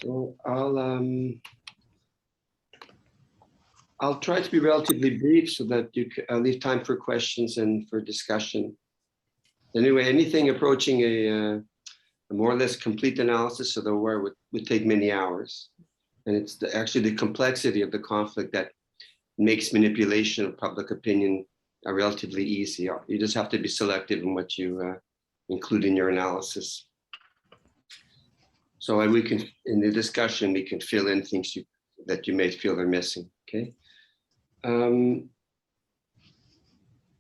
So I'll try to be relatively brief so that I'll leave time for questions and for discussion. Anyway, anything approaching a more or less complete analysis of the war would take many hours. And it's actually the complexity of the conflict that makes manipulation of public opinion relatively easy. You just have to be selective in what you include in your analysis. So we can, in the discussion, we can fill in things that you may feel are missing, okay?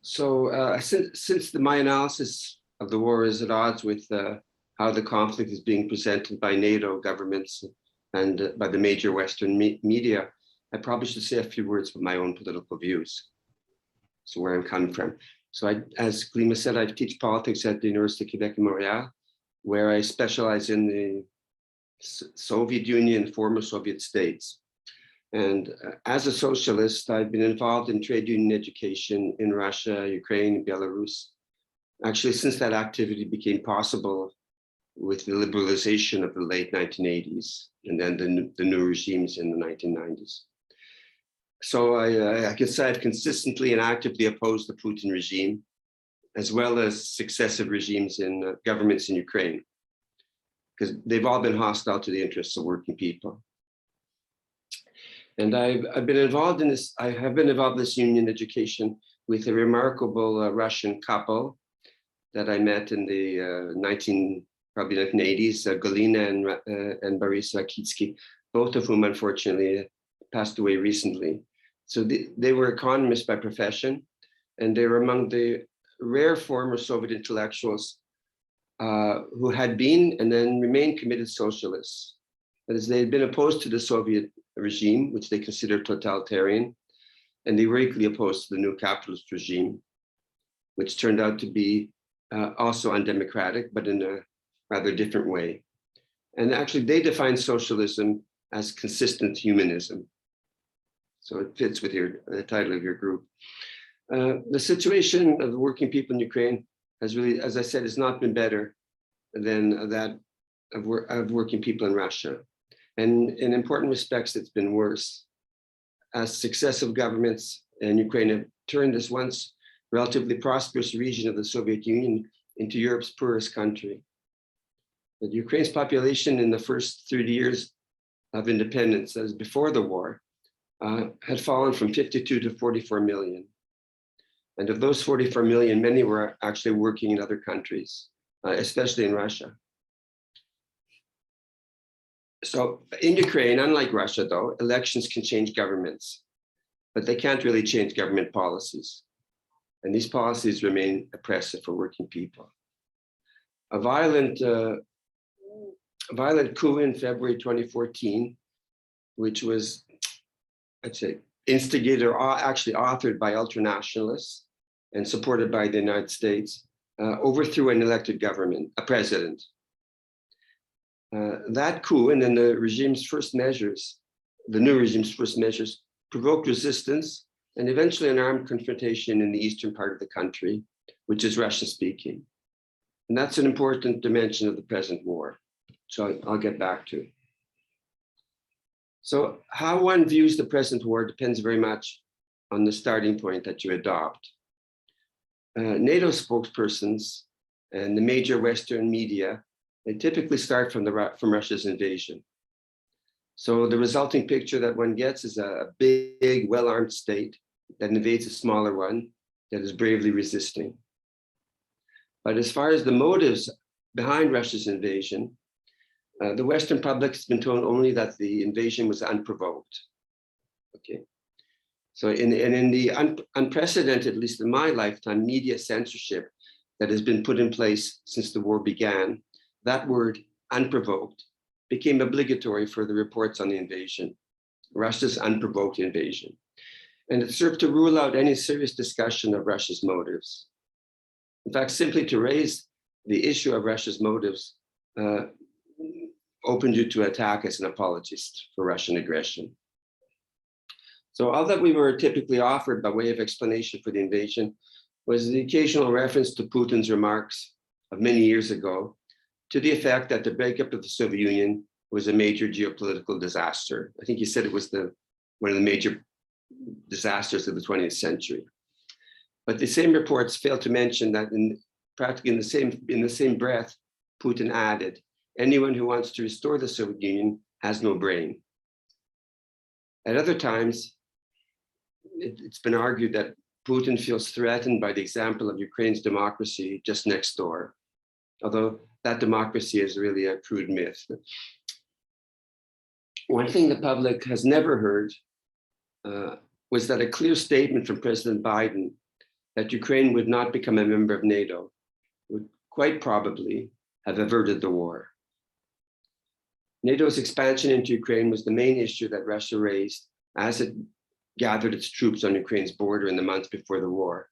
Since my analysis of the war is at odds with how the conflict is being presented by NATO governments and by the major Western media, I probably should say a few words about my own political views. So where I'm coming from. So as Glima said, I teach politics at the University of Quebec in Montreal, where I specialize in the Soviet Union, former Soviet states. And as a socialist, I've been involved in trade union education in Russia, Ukraine, and Belarus. Actually, since that activity became possible with the liberalization of the late 1980s and then the new regimes in the 1990s. So I can say I've consistently and actively opposed the Putin regime, as well as successive regimes in governments in Ukraine, because they've all been hostile to the interests of working people. And I've been involved in this, I have been involved in this union education with a remarkable Russian couple that I met in the 1980s, Galina and Boris Kitsky, both of whom unfortunately passed away recently. So they were economists by profession, and they were among the rare former Soviet intellectuals who had been and then remained committed socialists. That is, they had been opposed to the Soviet regime, which they considered totalitarian, and they were equally opposed to the new capitalist regime, which turned out to be also undemocratic, but in a rather different way. And actually, they defined socialism as consistent humanism. So it fits with the title of your group. The situation of the working people in Ukraine has really, as I said, has not been better than that of working people in Russia. And in important respects, it's been worse, as successive governments in Ukraine have turned this once relatively prosperous region of the Soviet Union into Europe's poorest country. But Ukraine's population in the first 30 years of independence, that is before the war, had fallen from 52 to 44 million. And of those 44 million, many were actually working in other countries, especially in Russia. So in Ukraine, unlike Russia though, elections can change governments, but they can't really change government policies. And these policies remain oppressive for working people. A violent coup in February 2014, which was, I'd say, instigated or actually authored by ultranationalists and supported by the United States, overthrew an elected government, a president. That coup and then the new regime's first measures, provoked resistance and eventually an armed confrontation in the eastern part of the country, which is Russian speaking. And that's an important dimension of the present war. So I'll get back to. So how one views the present war depends very much on the starting point that you adopt. NATO spokespersons and the major Western media, they typically start from Russia's invasion. So the resulting picture that one gets is a big, well-armed state that invades a smaller one that is bravely resisting. But as far as the motives behind Russia's invasion, the Western public has been told only that the invasion was unprovoked. Okay. So in the unprecedented, at least in my lifetime, media censorship that has been put in place since the war began, that word unprovoked became obligatory for the reports on the invasion, Russia's unprovoked invasion. And it served to rule out any serious discussion of Russia's motives. In fact, simply to raise the issue of Russia's motives opened you to attack as an apologist for Russian aggression. So all that we were typically offered by way of explanation for the invasion was the occasional reference to Putin's remarks of many years ago to the effect that the breakup of the Soviet Union was a major geopolitical disaster. I think he said it was one of the major disasters of the 20th century. But the same reports failed to mention that practically in the same breath, Putin added, anyone who wants to restore the Soviet Union has no brain. At other times, it's been argued that Putin feels threatened by the example of Ukraine's democracy just next door, although that democracy is really a crude myth. One thing the public has never heard was that a clear statement from President Biden that Ukraine would not become a member of NATO would quite probably have averted the war. NATO's expansion into Ukraine was the main issue that Russia raised as it gathered its troops on Ukraine's border in the months before the war,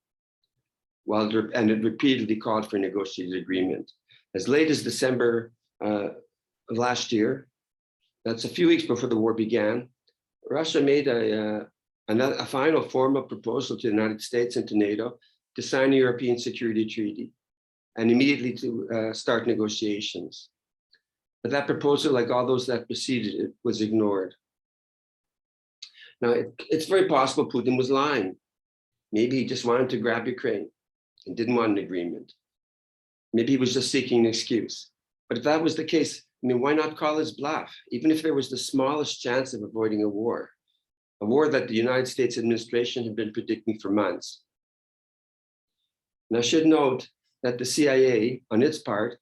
and it repeatedly called for a negotiated agreement. As late as December of last year, that's a few weeks before the war began, Russia made a final formal proposal to the United States and to NATO to sign a European Security Treaty and immediately to start negotiations. But that proposal, like all those that preceded it, was ignored. Now, it's very possible Putin was lying. Maybe he just wanted to grab Ukraine and didn't want an agreement. Maybe he was just seeking an excuse. But if that was the case, I mean, why not call his bluff? Even if there was the smallest chance of avoiding a war that the United States administration had been predicting for months. And I should note that the CIA, on its part,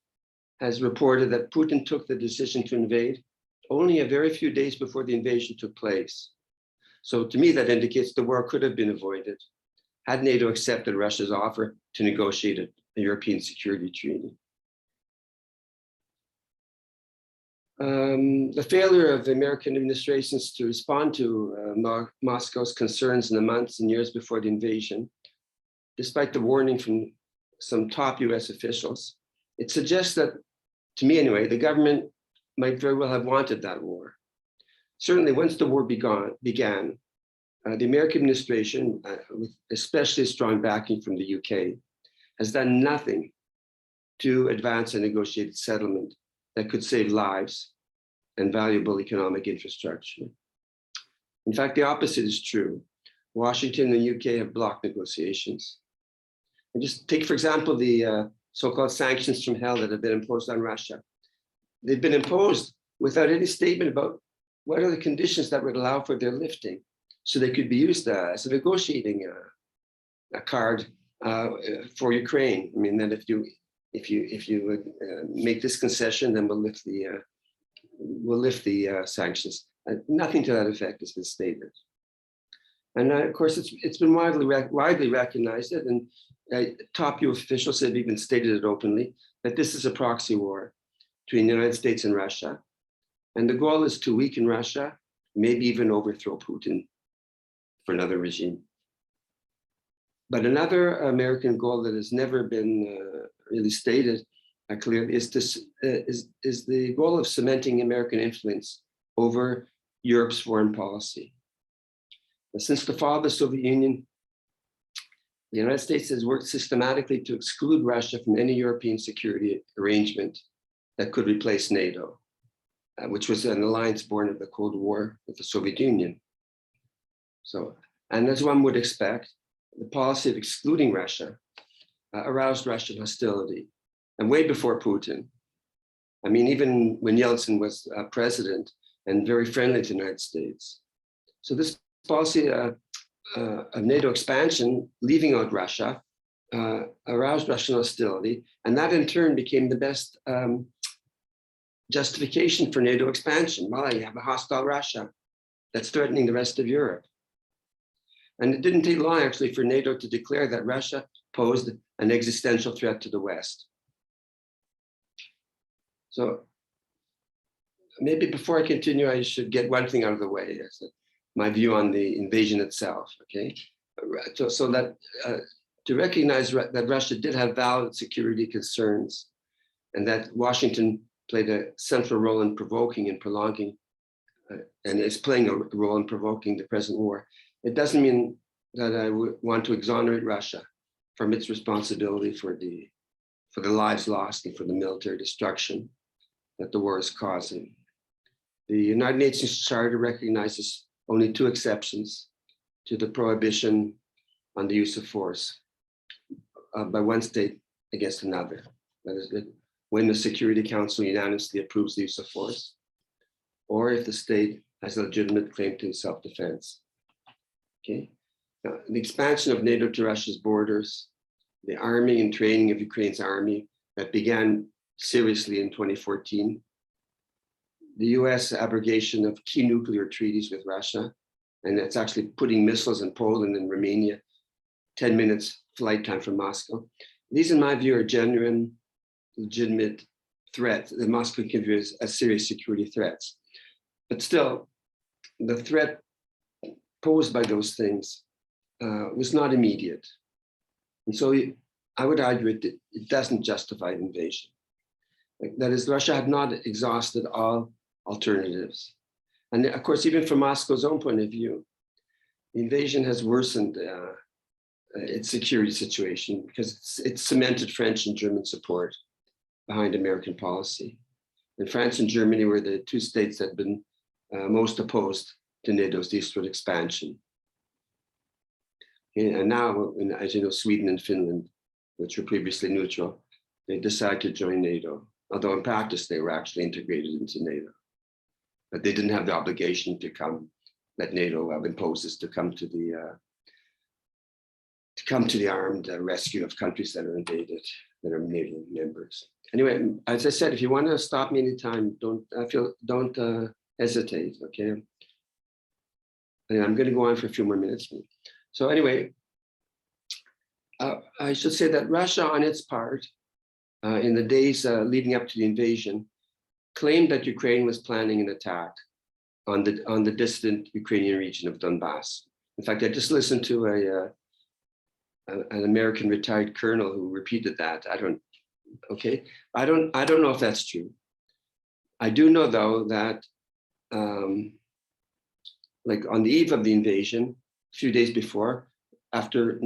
has reported that Putin took the decision to invade only a very few days before the invasion took place. So to me, that indicates the war could have been avoided had NATO accepted Russia's offer to negotiate a European Security Treaty. The failure of the American administrations to respond to Moscow's concerns in the months and years before the invasion, despite the warning from some top US officials, it suggests that, to me anyway, the government might very well have wanted that war. Certainly, once the war began, the American administration, with especially strong backing from the UK, has done nothing to advance a negotiated settlement that could save lives and valuable economic infrastructure. In fact, the opposite is true. Washington and the UK have blocked negotiations. And just take, for example, the so-called sanctions from hell that have been imposed on Russia. They've been imposed without any statement about what are the conditions that would allow for their lifting, so they could be used as a negotiating card for Ukraine. I mean, that if you make this concession, then we'll lift the sanctions. Nothing to that effect has been stated. And of course, it's been widely recognized, and top US officials have even stated it openly, that this is a proxy war between the United States and Russia. And the goal is to weaken Russia, maybe even overthrow Putin for another regime. But another American goal that has never been really stated clearly is the goal of cementing American influence over Europe's foreign policy. Since the fall of the Soviet Union, the United States has worked systematically to exclude Russia from any European security arrangement that could replace NATO, which was an alliance born of the Cold War with the Soviet Union. So, and as one would expect, the policy of excluding Russia aroused Russian hostility. And way before Putin, I mean, even when Yeltsin was president and very friendly to the United States. So this policy of NATO expansion, leaving out Russia, aroused Russian hostility. And that in turn became the best justification for NATO expansion. Well, you have a hostile Russia that's threatening the rest of Europe. And it didn't take long actually for NATO to declare that Russia posed an existential threat to the West. So maybe before I continue, I should get one thing out of the way. My view on the invasion itself, okay? So that to recognize that Russia did have valid security concerns and that Washington played a central role in provoking and prolonging and is playing a role in provoking the present war. It doesn't mean that I would want to exonerate Russia from its responsibility for the lives lost and for the military destruction that the war is causing. The United Nations Charter recognizes only 2 exceptions to the prohibition on the use of force by one state against another. That is, when the Security Council unanimously approves the use of force, or if the state has a legitimate claim to self-defense. Okay. Now, the expansion of NATO to Russia's borders, the arming and training of Ukraine's army that began seriously in 2014, the US abrogation of key nuclear treaties with Russia, and it's actually putting missiles in Poland and Romania, 10 minutes flight time from Moscow. These, in my view, are genuine, legitimate threats that Moscow can view as serious security threats. But still, the threat posed by those things was not immediate. And so I would argue it doesn't justify the invasion. That is, Russia had not exhausted all alternatives. And of course, even from Moscow's own point of view, the invasion has worsened its security situation because it's cemented French and German support behind American policy. And France and Germany were the 2 states that had been most opposed to NATO's eastward expansion. And now, as you know, Sweden and Finland, which were previously neutral, they decided to join NATO, although in practice they were actually integrated into NATO. But they didn't have the obligation to come, that NATO imposes, to come to the armed rescue of countries that are invaded, that are NATO members. Anyway, as I said, if you want to stop me anytime, don't hesitate. Okay. And I'm going to go on for a few more minutes. So anyway, I should say that Russia, on its part, in the days leading up to the invasion, claimed that Ukraine was planning an attack on the distant Ukrainian region of Donbass. In fact, I just listened to an American retired colonel who repeated that. I don't know if that's true. I do know, though, that like on the eve of the invasion, a few days before, after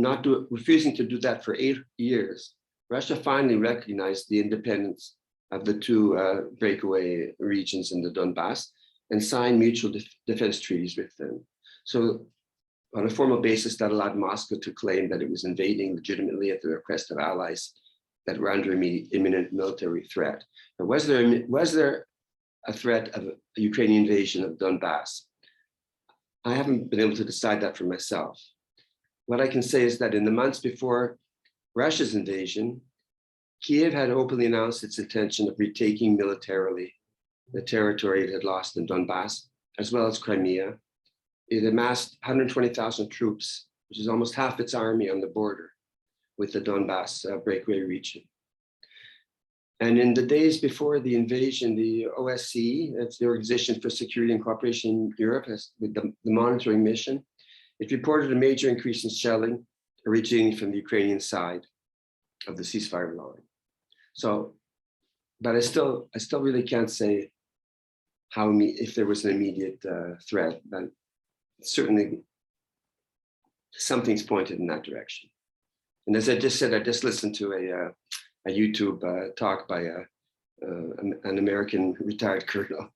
refusing to do that for 8 years, Russia finally recognized the independence of the 2 breakaway regions in the Donbass and signed mutual defense treaties with them. So on a formal basis, that allowed Moscow to claim that it was invading legitimately at the request of allies that were under imminent military threat. Now, was there a threat of a Ukrainian invasion of Donbass? I haven't been able to decide that for myself. What I can say is that in the months before Russia's invasion, Kiev had openly announced its intention of retaking militarily the territory it had lost in Donbass, as well as Crimea. It amassed 120,000 troops, which is almost half its army, on the border with the Donbass breakaway region. And in the days before the invasion, the OSCE, that's the Organization for Security and Cooperation in Europe, with the monitoring mission, it reported a major increase in shelling originating from the Ukrainian side of the ceasefire line. So, but I still really can't say if there was an immediate threat, but certainly something's pointed in that direction. And as I just said, I just listened to a YouTube talk by an American retired colonel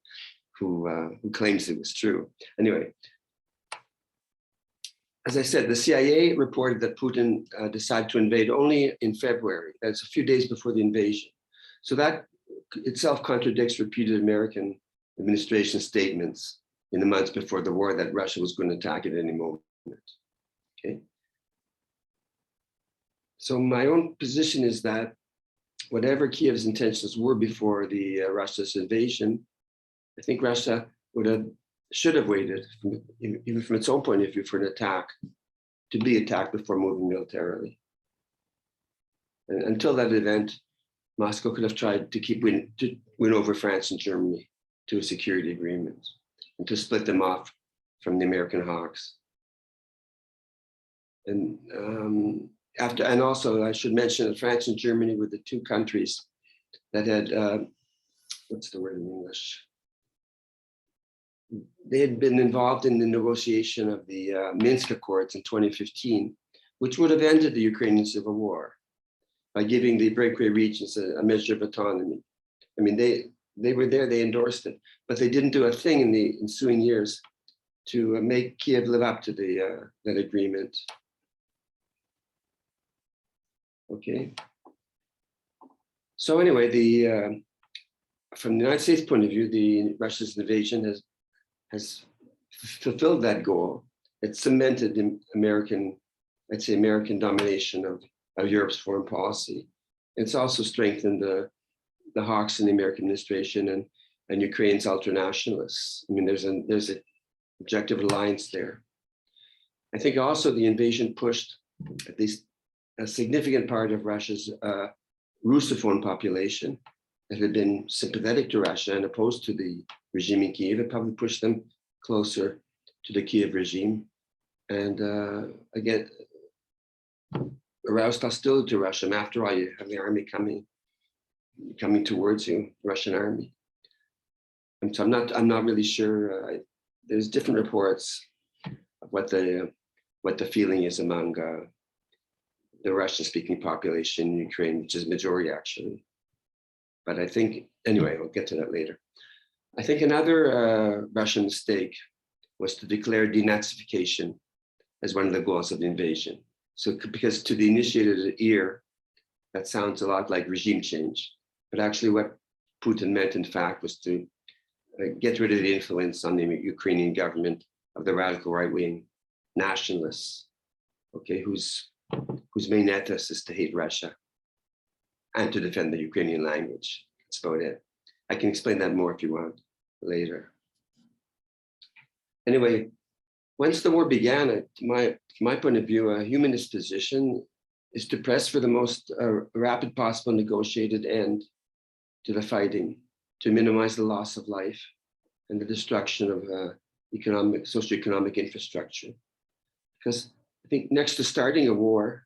who claims it was true. Anyway, as I said, the CIA reported that Putin decided to invade only in February. That's a few days before the invasion. So that itself contradicts repeated American administration statements in the months before the war that Russia was going to attack at any moment. Okay. So my own position is that whatever Kiev's intentions were before the Russia's invasion, I think Russia should have waited, even from its own point of view, for an attack, to be attacked before moving militarily. And until that event, Moscow could have tried to win over France and Germany to a security agreement and to split them off from the American hawks. And also I should mention that France and Germany were the 2 countries that had, what's the word in English? They had been involved in the negotiation of the Minsk Accords in 2015, which would have ended the Ukrainian civil war by giving the breakaway regions a measure of autonomy. I mean, they were there, they endorsed it, but they didn't do a thing in the ensuing years to make Kiev live up to that agreement. Okay. So anyway, from the United States point of view, the Russia's invasion has fulfilled that goal. It cemented the American domination of Europe's foreign policy. It's also strengthened the hawks in the American administration and Ukraine's ultranationalists. I mean, there's an objective alliance there. I think also the invasion pushed at least a significant part of Russia's Russophone population that had been sympathetic to Russia and opposed to the regime in Kiev. It probably pushed them closer to the Kiev regime, and again, aroused hostility to Russia. And after all, you have the army coming towards you, Russian army. And so I'm not really sure. There's different reports of what the feeling is among the Russian-speaking population in Ukraine, which is majority actually. But I think, anyway, we'll get to that later. I think another Russian mistake was to declare denazification as one of the goals of the invasion. So, because to the initiated ear, that sounds a lot like regime change. But actually what Putin meant, in fact, was to get rid of the influence on the Ukrainian government of the radical right-wing nationalists, okay, whose main ethos is to hate Russia and to defend the Ukrainian language. That's about it. I can explain that more if you want later. Anyway, once the war began, from my point of view, a humanist position is to press for the most rapid possible negotiated end to the fighting, to minimize the loss of life and the destruction of socioeconomic infrastructure. Because I think next to starting a war,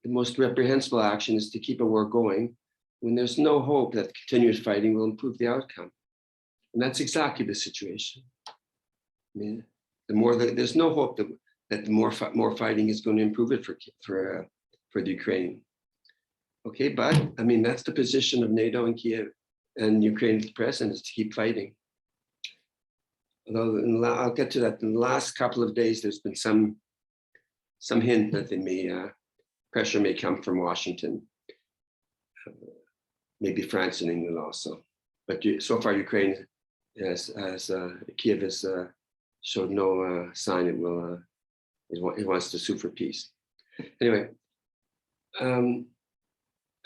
the most reprehensible action is to keep a war going when there's no hope that continuous fighting will improve the outcome. And that's exactly the situation. I mean, there's no hope that more fighting is going to improve it for the Ukraine. Okay, but I mean, that's the position of NATO and Kiev and Ukraine's president, is to keep fighting. Although I'll get to that. In the last couple of days, there's been some hint that pressure may come from Washington, maybe France and England also. But so far, Ukraine Kiev has showed no sign it wants to sue for peace. Anyway,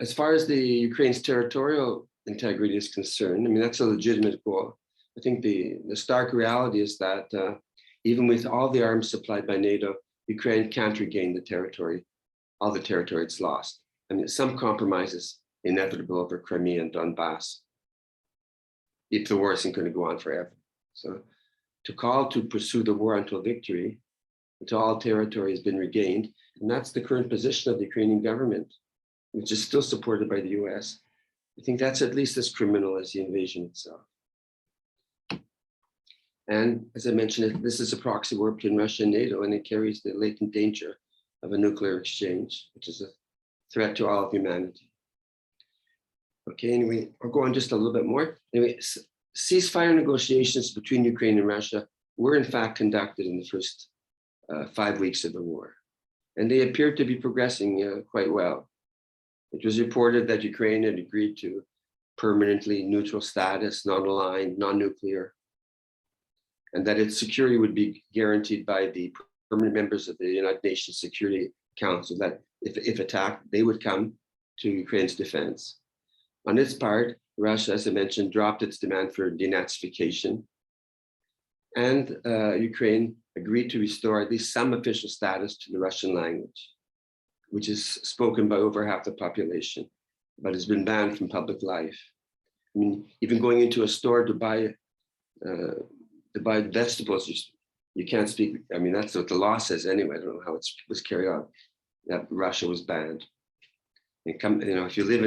as far as the Ukraine's territorial integrity is concerned, I mean, that's a legitimate goal. I think the stark reality is that even with all the arms supplied by NATO, Ukraine can't regain all the territory it's lost. I mean, some compromise is inevitable over Crimea and Donbass if the war isn't going to go on forever. So to call to pursue the war until victory, until all territory has been regained, and that's the current position of the Ukrainian government, which is still supported by the US. I think that's at least as criminal as the invasion itself. And as I mentioned, this is a proxy war between Russia and NATO, and it carries the latent danger of a nuclear exchange, which is a threat to all of humanity. Okay, anyway, I'll go on just a little bit more. Anyway, ceasefire negotiations between Ukraine and Russia were in fact conducted in the first 5 weeks of the war, and they appeared to be progressing quite well. It was reported that Ukraine had agreed to permanently neutral status, non-aligned, non-nuclear, and that its security would be guaranteed by the permanent members of the United Nations Security Council, that if attacked, they would come to Ukraine's defense. On its part, Russia, as I mentioned, dropped its demand for denazification, and Ukraine agreed to restore at least some official status to the Russian language, which is spoken by over half the population, but has been banned from public life. I mean, even going into a store to buy vegetables, you can't speak. I mean, that's what the law says anyway. I don't know how it was carried out. That Russia was banned. And if you live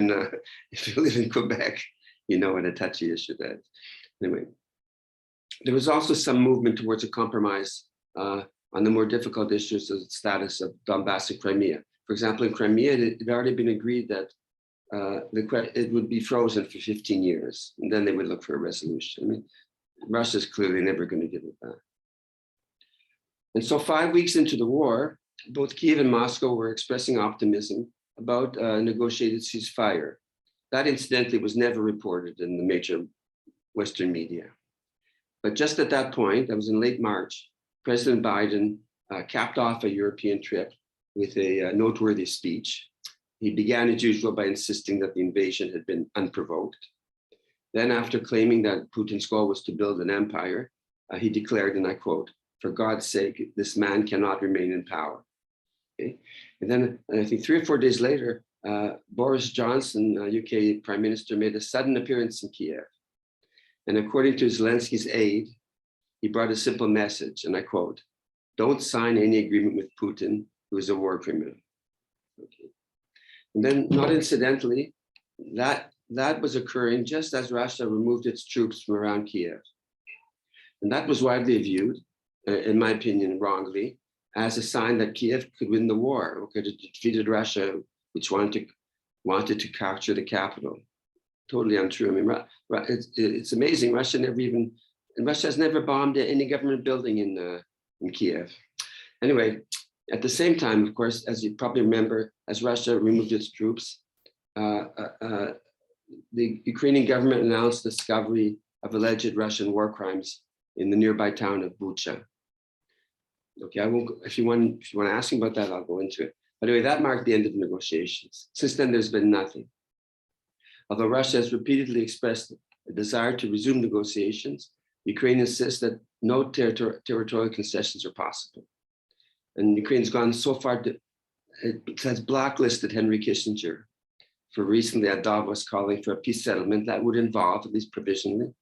in Quebec, you know what a touchy issue that is. Anyway, there was also some movement towards a compromise on the more difficult issues of the status of Donbass and Crimea. For example, in Crimea, it had already been agreed that it would be frozen for 15 years, and then they would look for a resolution. I mean, Russia's clearly never going to give it back. And so 5 weeks into the war, both Kiev and Moscow were expressing optimism about a negotiated ceasefire. That incidentally was never reported in the major Western media. But just at that point, that was in late March, President Biden capped off a European trip with a noteworthy speech. He began as usual by insisting that the invasion had been unprovoked. Then, after claiming that Putin's goal was to build an empire, he declared, and I quote, "For God's sake, this man cannot remain in power." Okay? And then I think 3 or 4 days later, Boris Johnson, UK Prime Minister, made a sudden appearance in Kiev. And according to Zelensky's aide, he brought a simple message, and I quote, "Don't sign any agreement with Putin, who is a war criminal." Okay. And then, not incidentally, that was occurring just as Russia removed its troops from around Kiev. And that was widely viewed, in my opinion, wrongly, as a sign that Kiev could win the war, or could have defeated Russia, which wanted to capture the capital. Totally untrue. I mean, it's amazing. Russia has never bombed any government building in Kiev. Anyway, at the same time, of course, as you probably remember, as Russia removed its troops, the Ukrainian government announced the discovery of alleged Russian war crimes in the nearby town of Bucha. Okay, I won't. If you want to ask me about that, I'll go into it. But anyway, that marked the end of negotiations. Since then, there's been nothing. Although Russia has repeatedly expressed a desire to resume negotiations, Ukraine insists that no territorial concessions are possible. And Ukraine's gone so far that it has blacklisted Henry Kissinger for recently at Davos calling for a peace settlement that would involve, at least provisionally,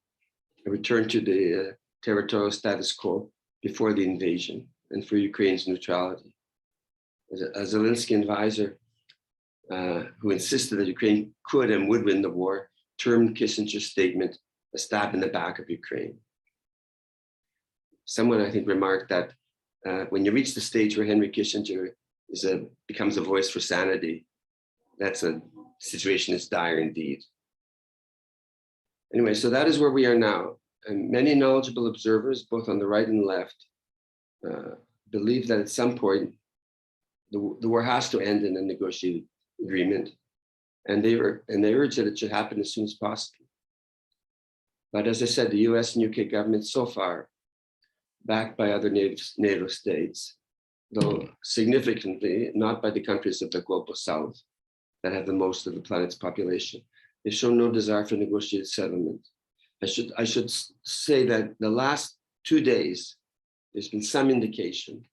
a return to the territorial status quo before the invasion and for Ukraine's neutrality. A Zelensky advisor who insisted that Ukraine could and would win the war termed Kissinger's statement a stab in the back of Ukraine. Someone, I think, remarked that when you reach the stage where Henry Kissinger becomes a voice for sanity, that's a situation is dire indeed. Anyway, so that is where we are now. And many knowledgeable observers, both on the right and left, believe that at some point the war has to end in a negotiated agreement, and they urge that it should happen as soon as possible. But as I said, the US and UK governments so far, backed by other NATO states, though significantly not by the countries of the global south that have the most of the planet's population, they show no desire for negotiated settlement. I should say that the last 2 days, there's been some indication,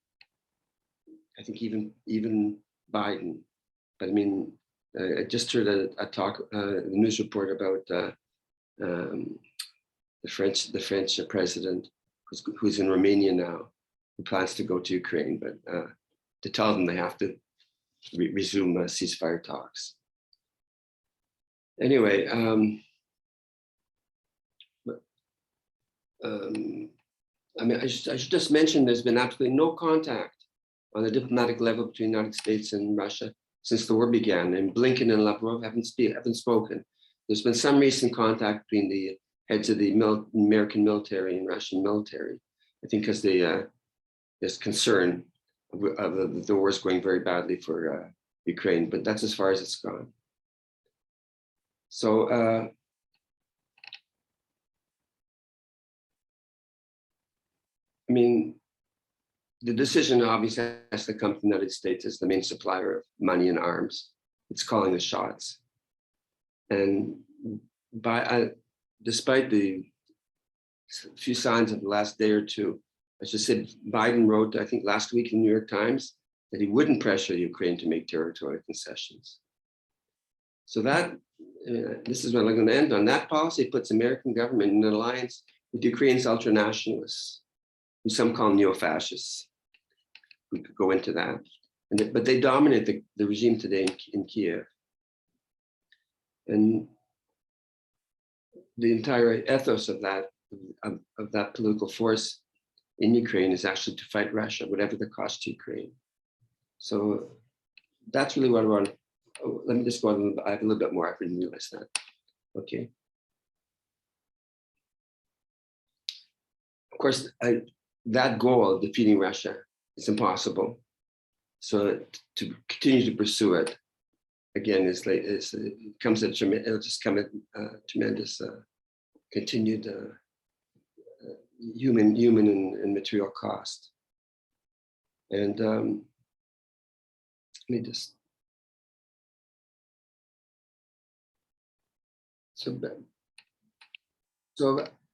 I think even Biden, but I mean, I just heard a talk, a news report about the French president who's in Romania now, who plans to go to Ukraine, but to tell them they have to resume ceasefire talks. Anyway, I mean, I should just mention there's been absolutely no contact on the diplomatic level between the United States and Russia since the war began, and Blinken and Lavrov haven't spoken. There's been some recent contact between the heads of the American military and Russian military, I think because there's concern of the war is going very badly for Ukraine, but that's as far as it's gone. So, I mean, the decision obviously has to come from the United States as the main supplier of money and arms. It's calling the shots. And despite the few signs of the last day or two, I should say Biden wrote, I think last week in the New York Times, that he wouldn't pressure Ukraine to make territorial concessions. So that, this is what I'm going to end on. That policy puts American government in an alliance with Ukraine's ultranationalists, who some call neo-fascists. We could go into that. But they dominate the regime today in Kiev. And the entire ethos of that political force in Ukraine is actually to fight Russia, whatever the cost to Ukraine. So that's really what I want to Oh, let me just go on. I have a little bit more. I didn't realize that. Okay. Of course, that goal, defeating Russia, is impossible. So to continue to pursue it, again, it comes at it'll just come at tremendous continued human and material cost. And let me just. So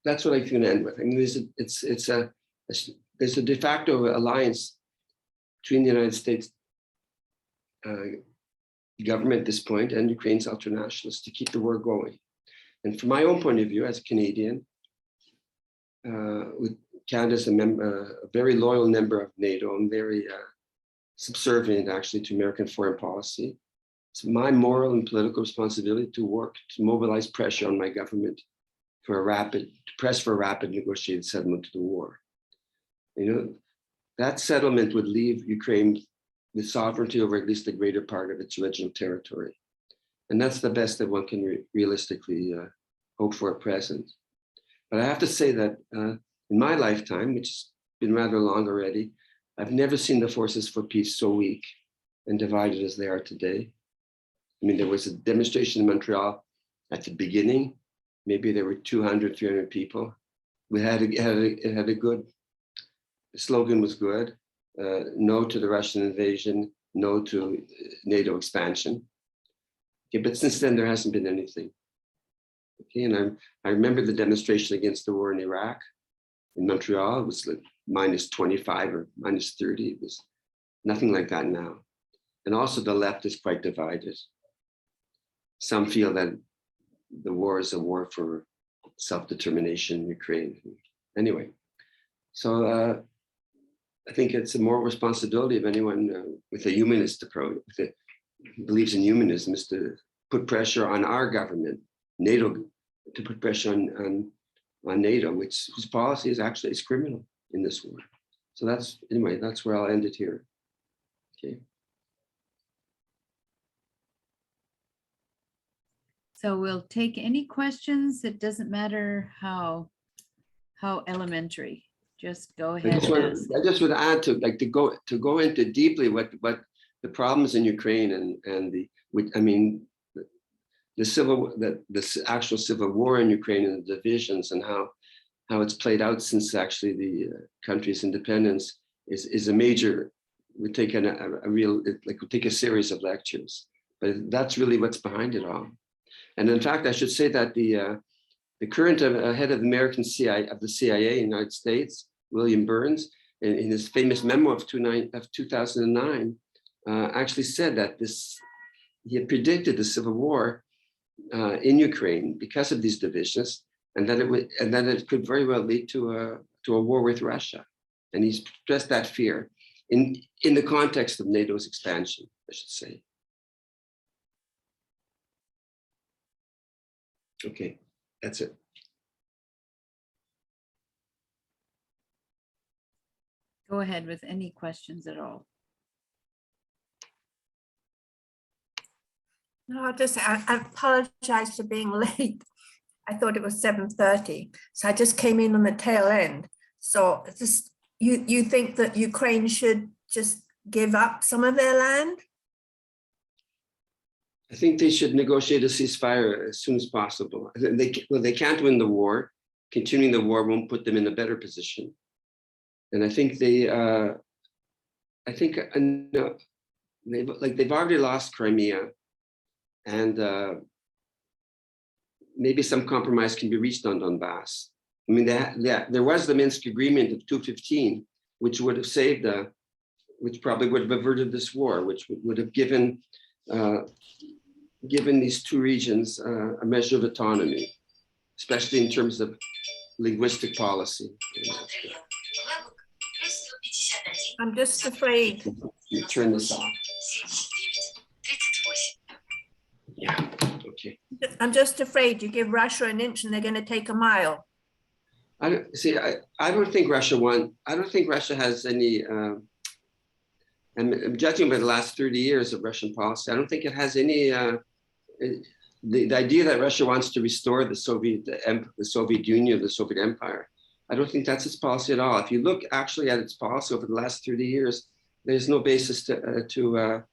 that's what I can end with. I mean, there's a de facto alliance between the United States government at this point and Ukraine's ultranationalists to keep the war going. And from my own point of view, as a Canadian, with Canada's a very loyal member of NATO and very subservient actually to American foreign policy, it's my moral and political responsibility to work to mobilize pressure on my government to press for a rapid negotiated settlement to the war. You know, that settlement would leave Ukraine with sovereignty over at least the greater part of its original territory. And that's the best that one can realistically hope for at present. But I have to say that in my lifetime, which has been rather long already, I've never seen the forces for peace so weak and divided as they are today. I mean, there was a demonstration in Montreal at the beginning. Maybe there were 200, 300 people. It had a good, the slogan was good. No to the Russian invasion, no to NATO expansion. Okay, but since then, there hasn't been anything. Okay, and I remember the demonstration against the war in Iraq in Montreal. It was like minus 25 or minus 30. It was nothing like that now. And also the left is quite divided. Some feel that the war is a war for self-determination in Ukraine. Anyway, so I think it's a moral responsibility of anyone with a humanist approach, who believes in humanism, is to put pressure on our government, NATO, to put pressure on NATO, whose policy is criminal in this war. So that's where I'll end it here. Okay. So we'll take any questions. It doesn't matter how elementary. Just go ahead. I just would add to go into deeply what the problems in Ukraine and the actual civil war in Ukraine and the divisions and how it's played out since actually the country's independence is a major. Would take would take a series of lectures, but that's really what's behind it all. And in fact, I should say that the current head of the American CIA in the United States, William Burns, in his famous memo of 2009, actually said that he had predicted the civil war in Ukraine because of these divisions, and that it could very well lead to a war with Russia. And he's stressed that fear in the context of NATO's expansion, I should say. Okay, that's it. Go ahead with any questions at all. No, I apologize for being late. I thought it was 7:30, so I just came in on the tail end. So you think that Ukraine should just give up some of their land? I think they should negotiate a ceasefire as soon as possible. They can't win the war. Continuing the war won't put them in a better position. And I think they've already lost Crimea, and maybe some compromise can be reached on Donbass. I mean, there was the Minsk agreement of 215, which would have saved, which probably would have averted this war, which would have given these two regions a measure of autonomy, especially in terms of linguistic policy. I'm just afraid. You turn this off. Yeah, okay. I'm just afraid you give Russia an inch and they're going to take a mile. I don't think Russia has any And judging by the last 30 years of Russian policy, I don't think it has any, the idea that Russia wants to restore the Soviet Union, the Soviet Empire, I don't think that's its policy at all. If you look actually at its policy over the last 30 years, there's no basis to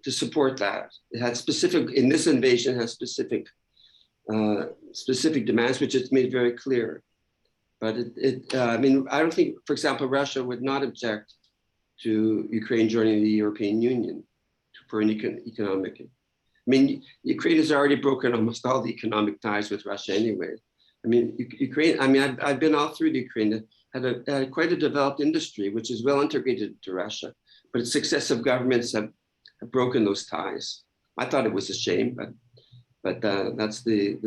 support that. It had specific, in this invasion, has specific demands, which it's made very clear. But I mean, I don't think, for example, Russia would not object to Ukraine joining the European Union for an economic. I mean, Ukraine has already broken almost all the economic ties with Russia anyway. I mean, Ukraine, I mean, I've been all through the Ukraine, it had quite a developed industry, which is well integrated to Russia, but successive governments have broken those ties. I thought it was a shame, but that's the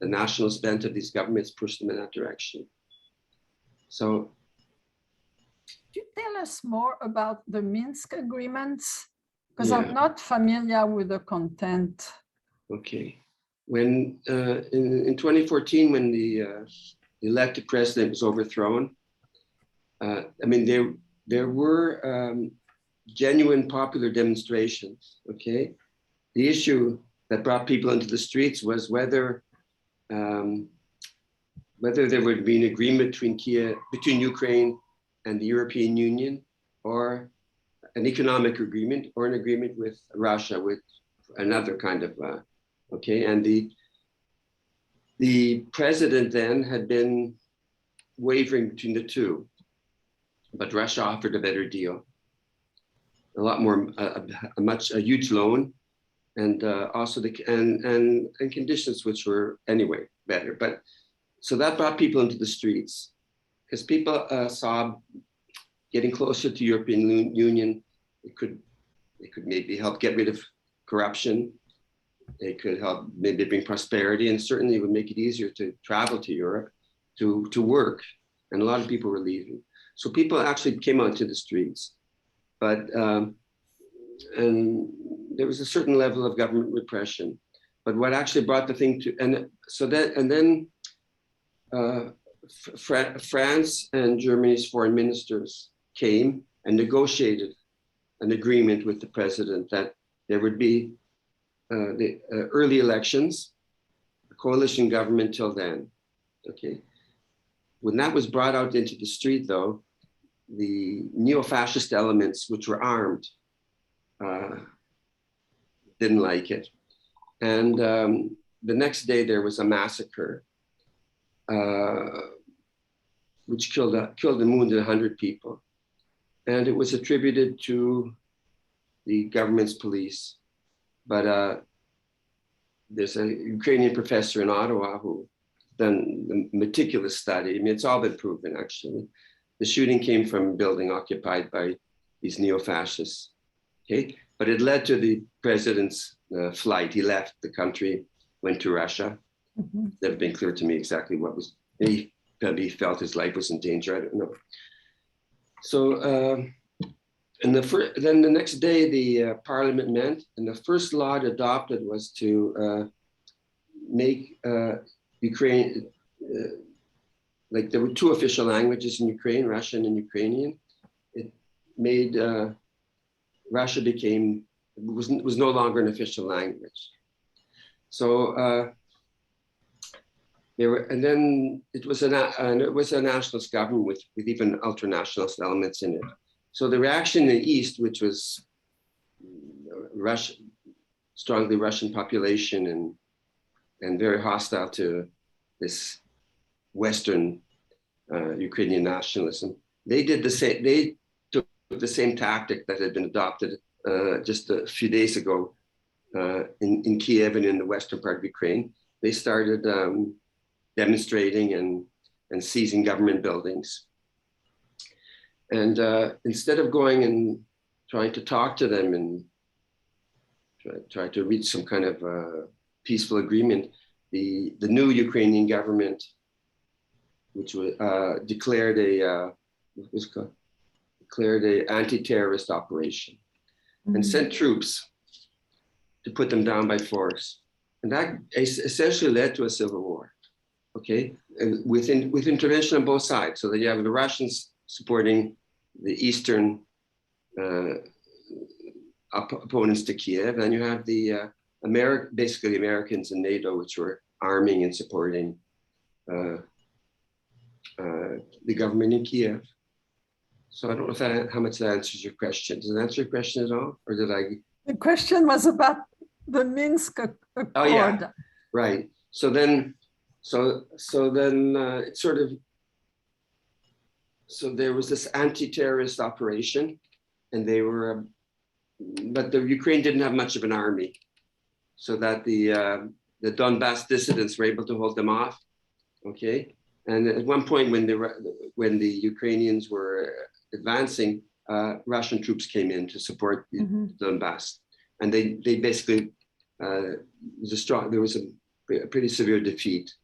national bent of these governments pushed them in that direction. So. Could you tell us more about the Minsk agreements? Because Yeah. I'm not familiar with the content. Okay. When in 2014, when the elected president was overthrown, I mean, there were genuine popular demonstrations, okay? The issue that brought people into the streets was whether there would be an agreement between Ukraine and the European Union, or an economic agreement, or an agreement with Russia, with another kind of, okay? And the president then had been wavering between the two, but Russia offered a better deal, a lot more, a huge loan, and also and conditions which were anyway better. But so that brought people into the streets, because people saw getting closer to European Union, it could maybe help get rid of corruption. It could help maybe bring prosperity, and certainly would make it easier to travel to Europe, to work. And a lot of people were leaving. So people actually came onto the streets, but and there was a certain level of government repression. But what actually brought the thing to, then France and Germany's foreign ministers came and negotiated an agreement with the president that there would be the early elections, a coalition government till then, okay? When that was brought out into the street though, the neo-fascist elements, which were armed, didn't like it. And the next day there was a massacre, which killed and wounded 100 people. And it was attributed to the government's police. But there's a Ukrainian professor in Ottawa who done a meticulous study. I mean, it's all been proven actually. The shooting came from a building occupied by these neo-fascists, okay? But it led to the president's flight. He left the country, went to Russia. Mm-hmm. Never been clear to me exactly what was, he probably felt his life was in danger, I don't know. So, and then the next day, the parliament met, and the first law it adopted was to make Ukraine, like there were two official languages in Ukraine, Russian and Ukrainian. It made, Russia was no longer an official language. So and then it was a nationalist government with even ultra-nationalist elements in it. So the reaction in the East, which was strongly Russian population and very hostile to this Western Ukrainian nationalism, they did the same. They took the same tactic that had been adopted just a few days ago in Kiev and in the western part of Ukraine. They started demonstrating and seizing government buildings. And instead of going and trying to talk to them and try to reach some kind of peaceful agreement, the new Ukrainian government, which was declared an anti-terrorist operation, mm-hmm. and sent troops to put them down by force. And that essentially led to a civil war, okay? With intervention on both sides. So that you have the Russians supporting eastern opponents to Kiev, and you have the basically the Americans and NATO, which were arming and supporting the government in Kiev. So I don't know if how much that answers your question. Does it answer your question at all, or did I? The question was about the Minsk Accord. Oh yeah, right. So then it sort of. So there was this anti-terrorist operation, and they were, but the Ukraine didn't have much of an army, so that the Donbass dissidents were able to hold them off. Okay, and at one point when the Ukrainians were advancing, Russian troops came in to support the Donbass, and they basically there was a pretty severe defeat,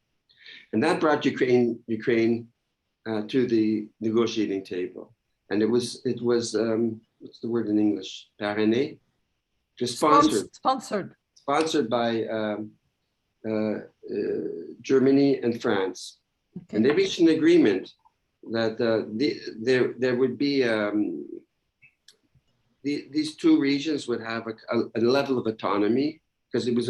and that brought Ukraine to the negotiating table, and it was what's the word in English? Parrainé, just sponsored by Germany and France, okay. And they reached an agreement that there would be these two regions would have a level of autonomy, because it was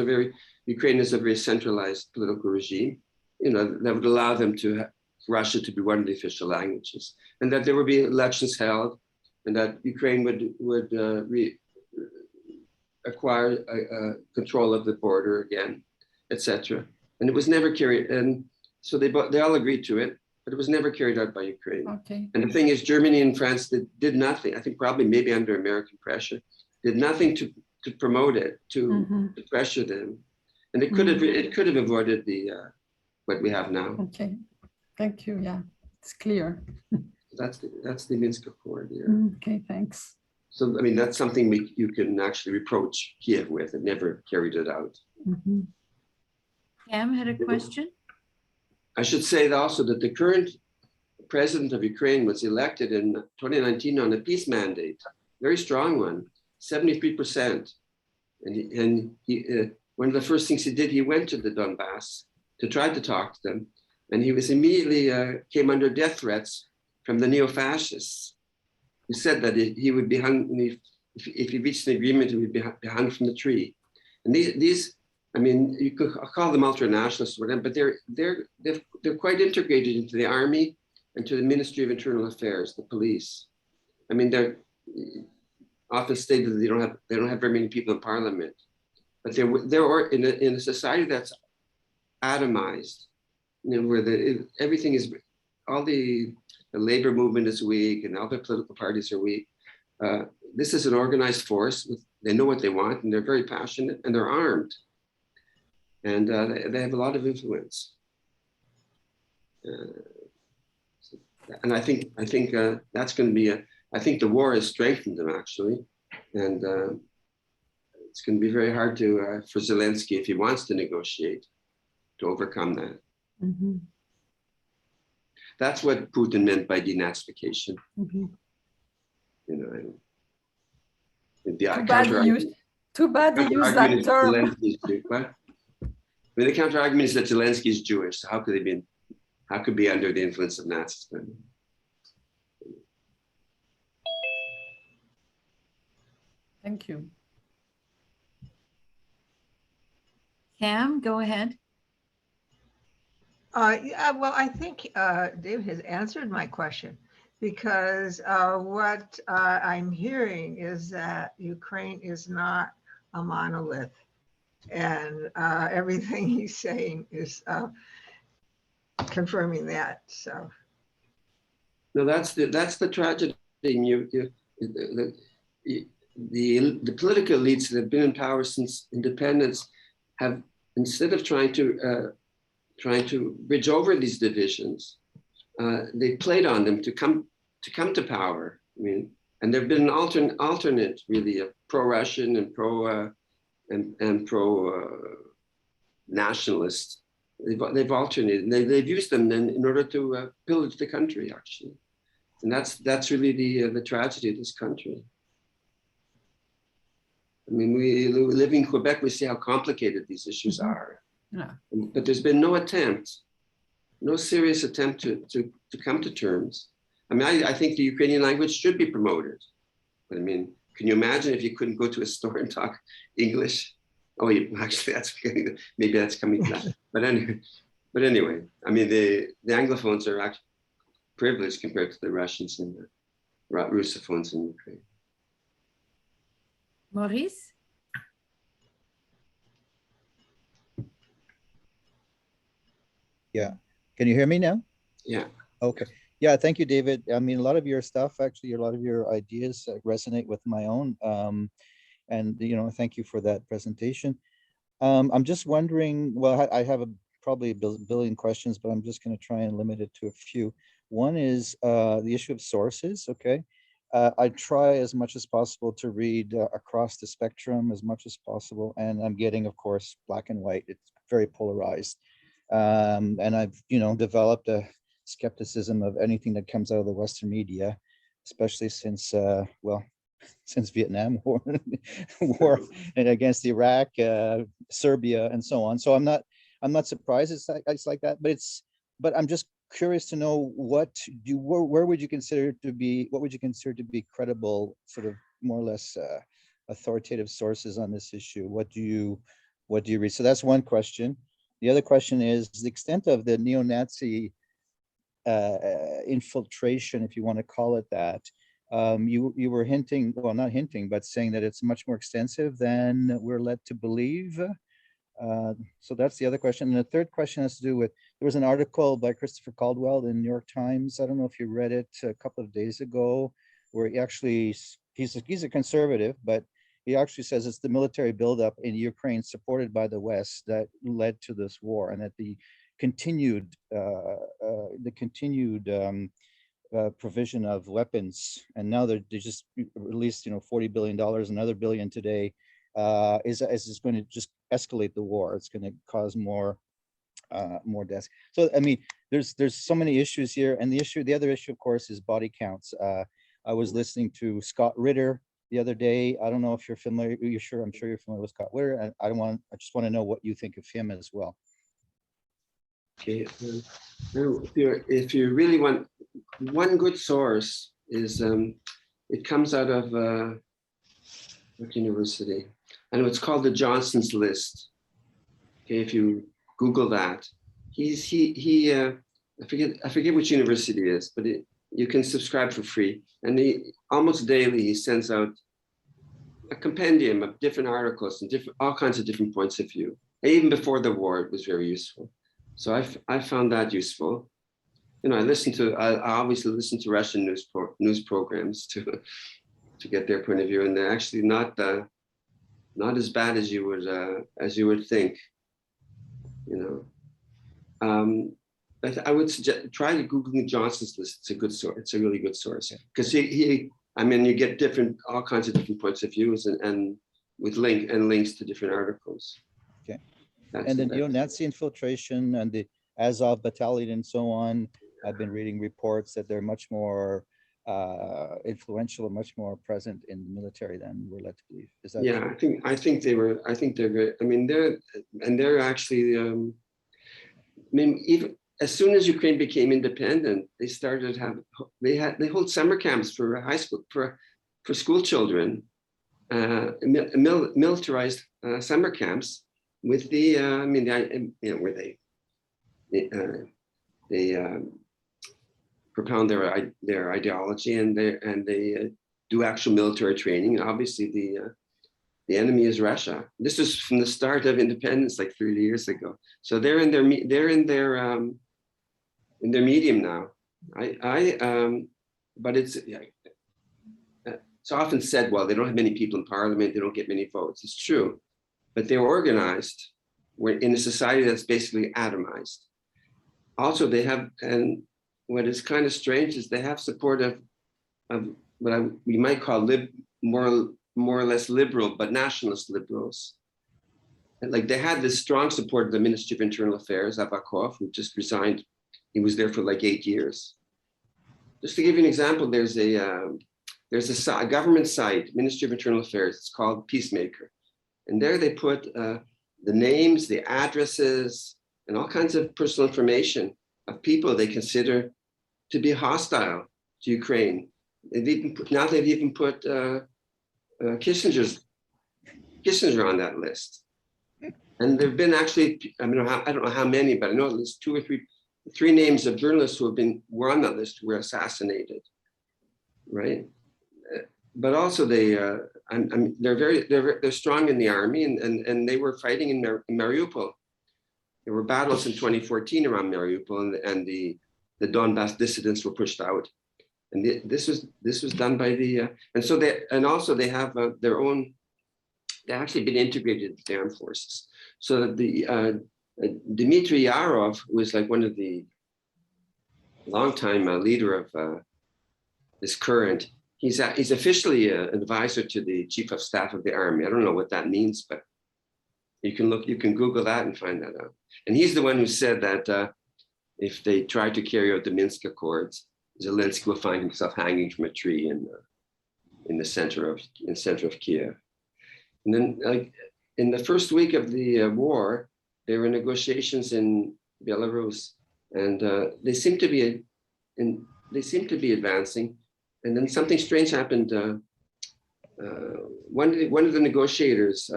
Ukraine is a very centralized political regime, that would allow them to Russia to be one of the official languages, and that there would be elections held, and that Ukraine would acquire control of the border again, etc. And it was never carried, and so they all agreed to it, but it was never carried out by Ukraine. Okay. And the thing is, Germany and France did nothing. I think probably maybe under American pressure, did nothing to promote it, to pressure them, and it could have avoided the what we have now. Okay. Thank you. Yeah, it's clear. That's the Minsk Accord here. Okay, thanks. So, I mean, that's something you can actually reproach Kiev with. It never carried it out. Cam had a question. I should say also that the current president of Ukraine was elected in 2019 on a peace mandate, very strong one, 73%. And he one of the first things he did, he went to the Donbass to try to talk to them. And he was immediately came under death threats from the neo-fascists, who said that he would be hung, if he reached an agreement, he would be hung from the tree. And these I mean, you could call them ultranationalists, or whatever, but they're quite integrated into the army and to the Ministry of Internal Affairs, the police. I mean, they're often stated that they don't have very many people in parliament, but they're in a society that's atomized, where everything is, all the labor movement is weak and all the political parties are weak. This is an organized force. They know what they want, and they're very passionate, and they're armed. And they have a lot of influence. And I think that's going to be I think the war has strengthened them, actually. And it's going to be very hard for Zelensky, if he wants to negotiate, to overcome that. Mm-hmm. That's what Putin meant by denazification. Mm-hmm. Too bad you use that term. I mean, the counter argument is that Zelensky is Jewish, so how could be under the influence of Nazis? Thank you. Cam, go ahead. Yeah, well, I think Dave has answered my question, because what I'm hearing is that Ukraine is not a monolith. And everything he's saying is confirming that. So, no, that's the tragedy. The political elites that have been in power since independence have, instead of trying to bridge over these divisions, they played on them to come to power. I mean, and there've been an alternate, really, a pro-Russian and pro-nationalist. They've alternated, and they've used them then in order to pillage the country, actually. And that's really the tragedy of this country. I mean, we live in Quebec, we see how complicated these issues are. Yeah. But there's been no serious attempt to come to terms. I mean, I think the Ukrainian language should be promoted. But I mean, can you imagine if you couldn't go to a store and talk English? Oh, actually, maybe that's coming to that. But anyway, I mean, the Anglophones are actually privileged compared to the Russians and the Russophones in Ukraine. Maurice? Yeah. Can you hear me now? Yeah. Okay. Yeah. Thank you, David. I mean, a lot of your stuff, actually, a lot of your ideas resonate with my own. And, you know, thank you for that presentation. I'm just wondering, well, I have probably a billion questions, but I'm just going to try and limit it to a few. One is the issue of sources. Okay. I try as much as possible to read across the spectrum as much as possible. And I'm getting, of course, black and white. It's very polarized. And I've, you know, developed a skepticism of anything that comes out of the Western media, especially since, well, since Vietnam war and against Iraq, Serbia, and so on. So I'm not surprised it's like that, but I'm just curious to know where would you consider to be, what would you consider to be credible, sort of more or less authoritative sources on this issue? What do you read? So that's one question. The other question is the extent of the neo-Nazi infiltration, if you want to call it that. You were hinting, well, not hinting, but saying that it's much more extensive than we're led to believe. So that's the other question. And the third question has to do with, there was an article by Christopher Caldwell in New York Times. I don't know if you read it a couple of days ago, where he actually, he's a conservative, but he actually says it's the military buildup in Ukraine supported by the West that led to this war, and that the continued provision of weapons, and now they just released, you know, $40 billion, another billion today, is going to just escalate the war. It's going to cause more deaths. So I mean, there's so many issues here, and the other issue, of course, is body counts. I was listening to Scott Ritter the other day. I don't know if you're familiar. I'm sure you're familiar with Scott Ritter. And I just want to know what you think of him as well. Okay. If you really want, one good source is it comes out of what university? I know it's called the Johnson's List. Okay, if you Google that, I forget which university it is, but you can subscribe for free, and almost daily he sends out a compendium of different articles and all kinds of different points of view. And even before the war, it was very useful. So I found that useful. You know, I obviously listen to Russian news programs to get their point of view, and they're actually not as bad as you would think. You know, I would suggest try to Google Johnson's List. It's a good source. It's a really good source, because I mean, you get all kinds of different points of views and with links to different articles. Okay. And the neo-Nazi infiltration and the Azov battalion and so on, I've been reading reports that they're much more influential and much more present in the military than we're led to believe. Is that true? I think they're great. I mean, they're actually I mean, even as soon as Ukraine became independent, they started they hold summer camps for high school for school children, militarized summer camps with the where they propound their ideology, and they do actual military training. And obviously the enemy is Russia. This is from the start of independence, like 30 years ago. So they're in their medium now. But it's often said, well, they don't have many people in parliament, they don't get many votes. It's true, but they're organized. We're in a society that's basically atomized. Also, they have, and what is kind of strange is they have support of what we might call more or less liberal, but nationalist liberals. And like they had this strong support of the Ministry of Internal Affairs, Avakov, who just resigned. He was there for like 8 years. Just to give you an example, there's a government site, Ministry of Internal Affairs. It's called Peacemaker, and there they put the names, the addresses, and all kinds of personal information of people they consider to be hostile to Ukraine. Now they've even put Kissinger on that list. And there've been actually, I don't know how many, but I know at least two or three names of journalists who were on that list who were assassinated, right? But also they're strong in the army, and they were fighting in Mariupol. There were battles in 2014 around Mariupol, and the Donbass dissidents were pushed out. And this was done by the they have their own. They've actually been integrated into the armed forces. So that the Dmitry Yarov was like one of the longtime leader of this current. He's officially an advisor to the chief of staff of the army. I don't know what that means, but you can Google that and find that out. And he's the one who said that if they try to carry out the Minsk Accords, Zelensky will find himself hanging from a tree in the center of Kiev. And then, like in the first week of the war, there were negotiations in Belarus, and they seem to be advancing. And then something strange happened. One of the negotiators,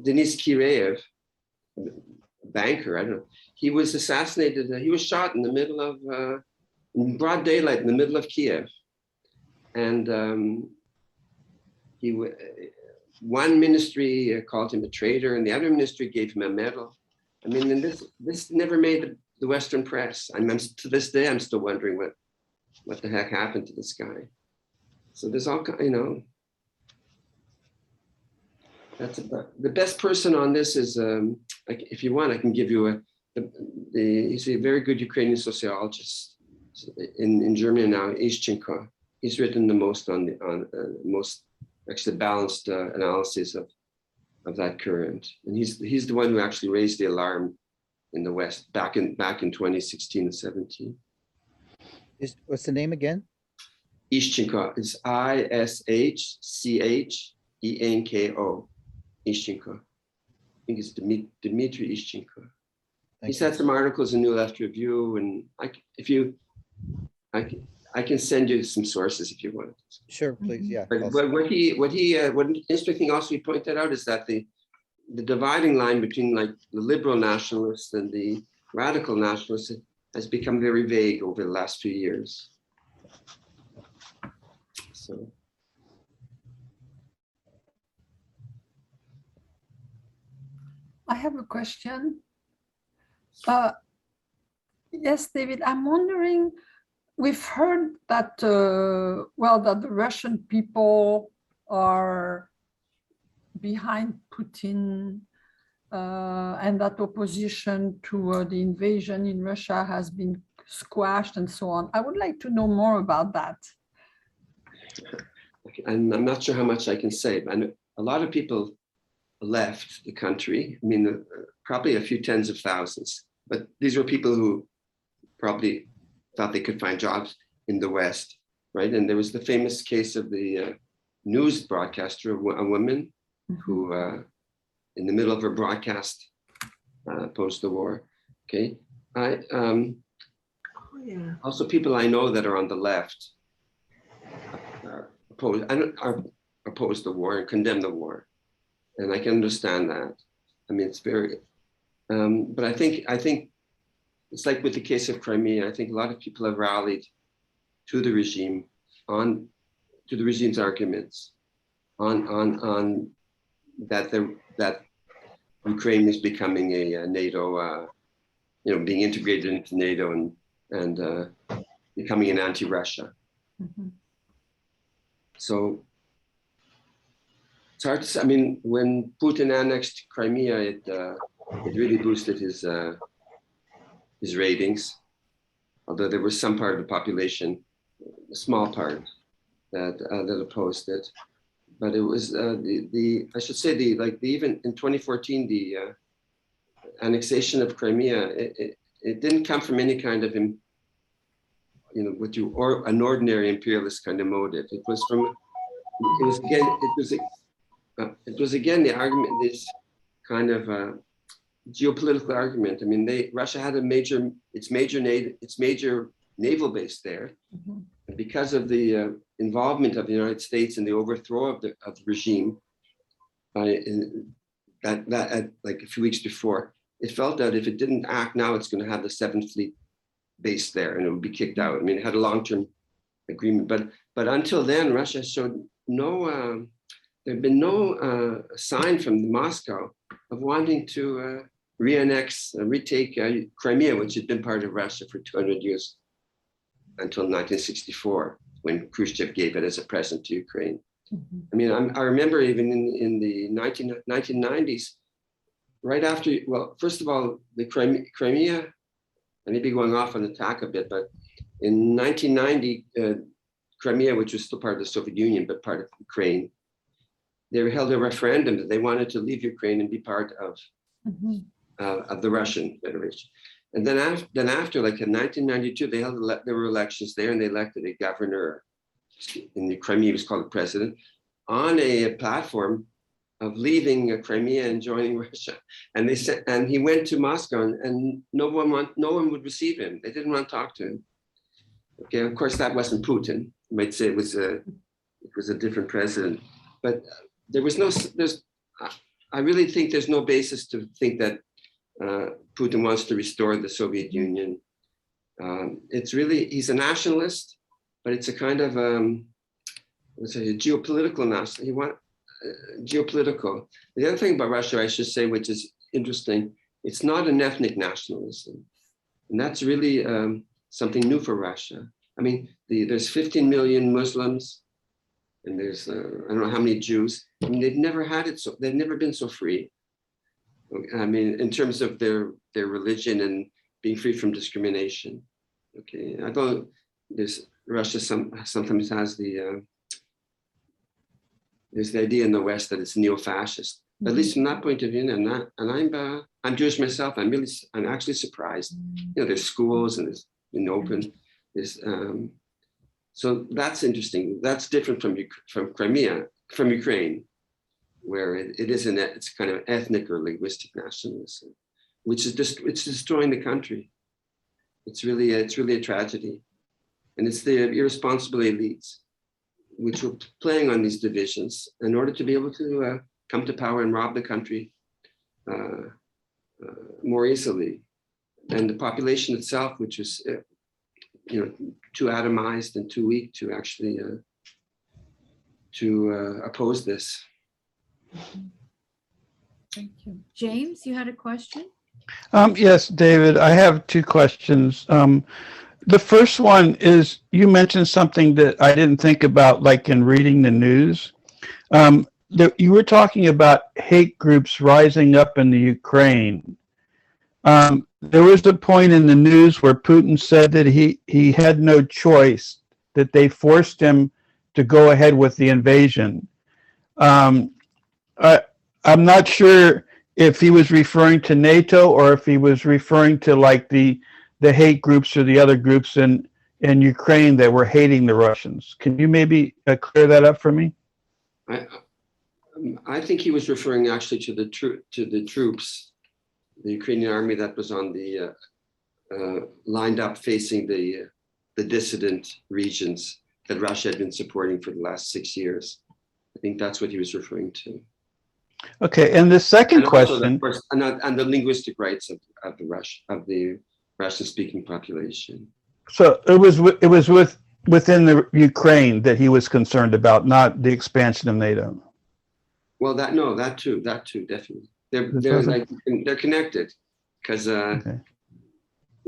Denis Kireev, a banker, I don't know, he was assassinated. He was shot in the middle of, in broad daylight, in the middle of Kiev. And one ministry called him a traitor, and the other ministry gave him a medal. I mean, and this never made the Western press. To this day, I'm still wondering what the heck happened to this guy. So there's all, that's about, the best person on this is, like, if you want, I can give you he's a very good Ukrainian sociologist in Germany now, Ischenko. He's written the most on most actually balanced analysis of that current. And he's the one who actually raised the alarm in the West back in 2016 and 17. What's the name again? Ischenko. It's Ischenko. Ischenko. I think it's Dmitry Ischenko. He's had some articles in New Left Review, and I can send you some sources if you want. Sure, please. Yeah. But what interesting thing also he pointed out is that the dividing line between like the liberal nationalists and the radical nationalists has become very vague over the last few years. So. I have a question. Yes, David, I'm wondering, we've heard that, that the Russian people are behind Putin and that opposition to the invasion in Russia has been squashed and so on. I would like to know more about that. I'm not sure how much I can say, but I know a lot of people left the country. I mean, probably a few tens of thousands, but these were people who probably thought they could find jobs in the West, right? And there was the famous case of the news broadcaster, a woman who, in the middle of her broadcast, post the war. Okay, also people I know that are on the left are opposed the war and condemn the war, and I can understand that. I mean, it's very, but I think it's like with the case of Crimea. I think a lot of people have rallied to the regime, to the regime's arguments, on that Ukraine is becoming a NATO, being integrated into NATO and becoming an anti-Russia. Mm-hmm. So it's hard to say. I mean, when Putin annexed Crimea, it really boosted his ratings, although there was some part of the population, a small part, that opposed it. But it was I should say even in 2014, the annexation of Crimea, it didn't come from any kind of an ordinary imperialist kind of motive. It was again the argument, this kind of geopolitical argument. I mean, Russia had its major naval base there. Mhm. And because of the involvement of the United States in the overthrow of the regime, like a few weeks before, it felt that if it didn't act now, it's going to have the 7th Fleet base there, and it would be kicked out. I mean, it had a long-term agreement, but until then, Russia showed no. There had been no sign from Moscow of wanting to re-annex, retake Crimea, which had been part of Russia for 200 years until 1964, when Khrushchev gave it as a present to Ukraine. Mhm. I mean, I remember even in the 1990s, right after, well, first of all, the Crimea, I may be going off on the tack a bit, but in 1990, Crimea, which was still part of the Soviet Union, but part of Ukraine, they held a referendum that they wanted to leave Ukraine and be part of Mhm. the Russian Federation. And then after, like in 1992, there were elections there, and they elected a governor in the Crimea, he was called the president, on a platform of leaving Crimea and joining Russia. And he went to Moscow, and no one would receive him. They didn't want to talk to him. Okay, of course that wasn't Putin. You might say it was a different president, but I really think there's no basis to think that Putin wants to restore the Soviet Union. It's really, he's a nationalist, but it's a kind of let's say a geopolitical national. Geopolitical. The other thing about Russia, I should say, which is interesting, it's not an ethnic nationalism, and that's really something new for Russia. I mean, there's 15 million Muslims, and there's I don't know how many Jews. I mean, they've never had it so. They've never been so free. I mean, in terms of their religion and being free from discrimination. Okay, although Russia sometimes has there's the idea in the West that it's neo-fascist. At least from that point of view, and I'm Jewish myself. I'm actually surprised. You know, there's schools and it's been open. So that's interesting. That's different from Crimea, from Ukraine, where it's kind of ethnic or linguistic nationalism, which is just it's destroying the country. It's really a tragedy, and it's the irresponsible elites which were playing on these divisions in order to be able to come to power and rob the country more easily. And the population itself, which was too atomized and too weak to actually oppose this. Thank you. James, you had a question? Yes, David, I have two questions. The first one is, you mentioned something that I didn't think about, like in reading the news. You were talking about hate groups rising up in the Ukraine. There was a point in the news where Putin said that he had no choice, that they forced him to go ahead with the invasion. I'm not sure if he was referring to NATO or if he was referring to like the hate groups or the other groups in Ukraine that were hating the Russians. Can you maybe clear that up for me? I think he was referring actually to the troops, the Ukrainian army that was on the lined up facing the dissident regions that Russia had been supporting for the last 6 years. I think that's what he was referring to. Okay, and the second question, of course, and the linguistic rights of the Russian-speaking population. So it was within the Ukraine that he was concerned about, not the expansion of NATO. Well, that too, definitely. They're connected, because Okay.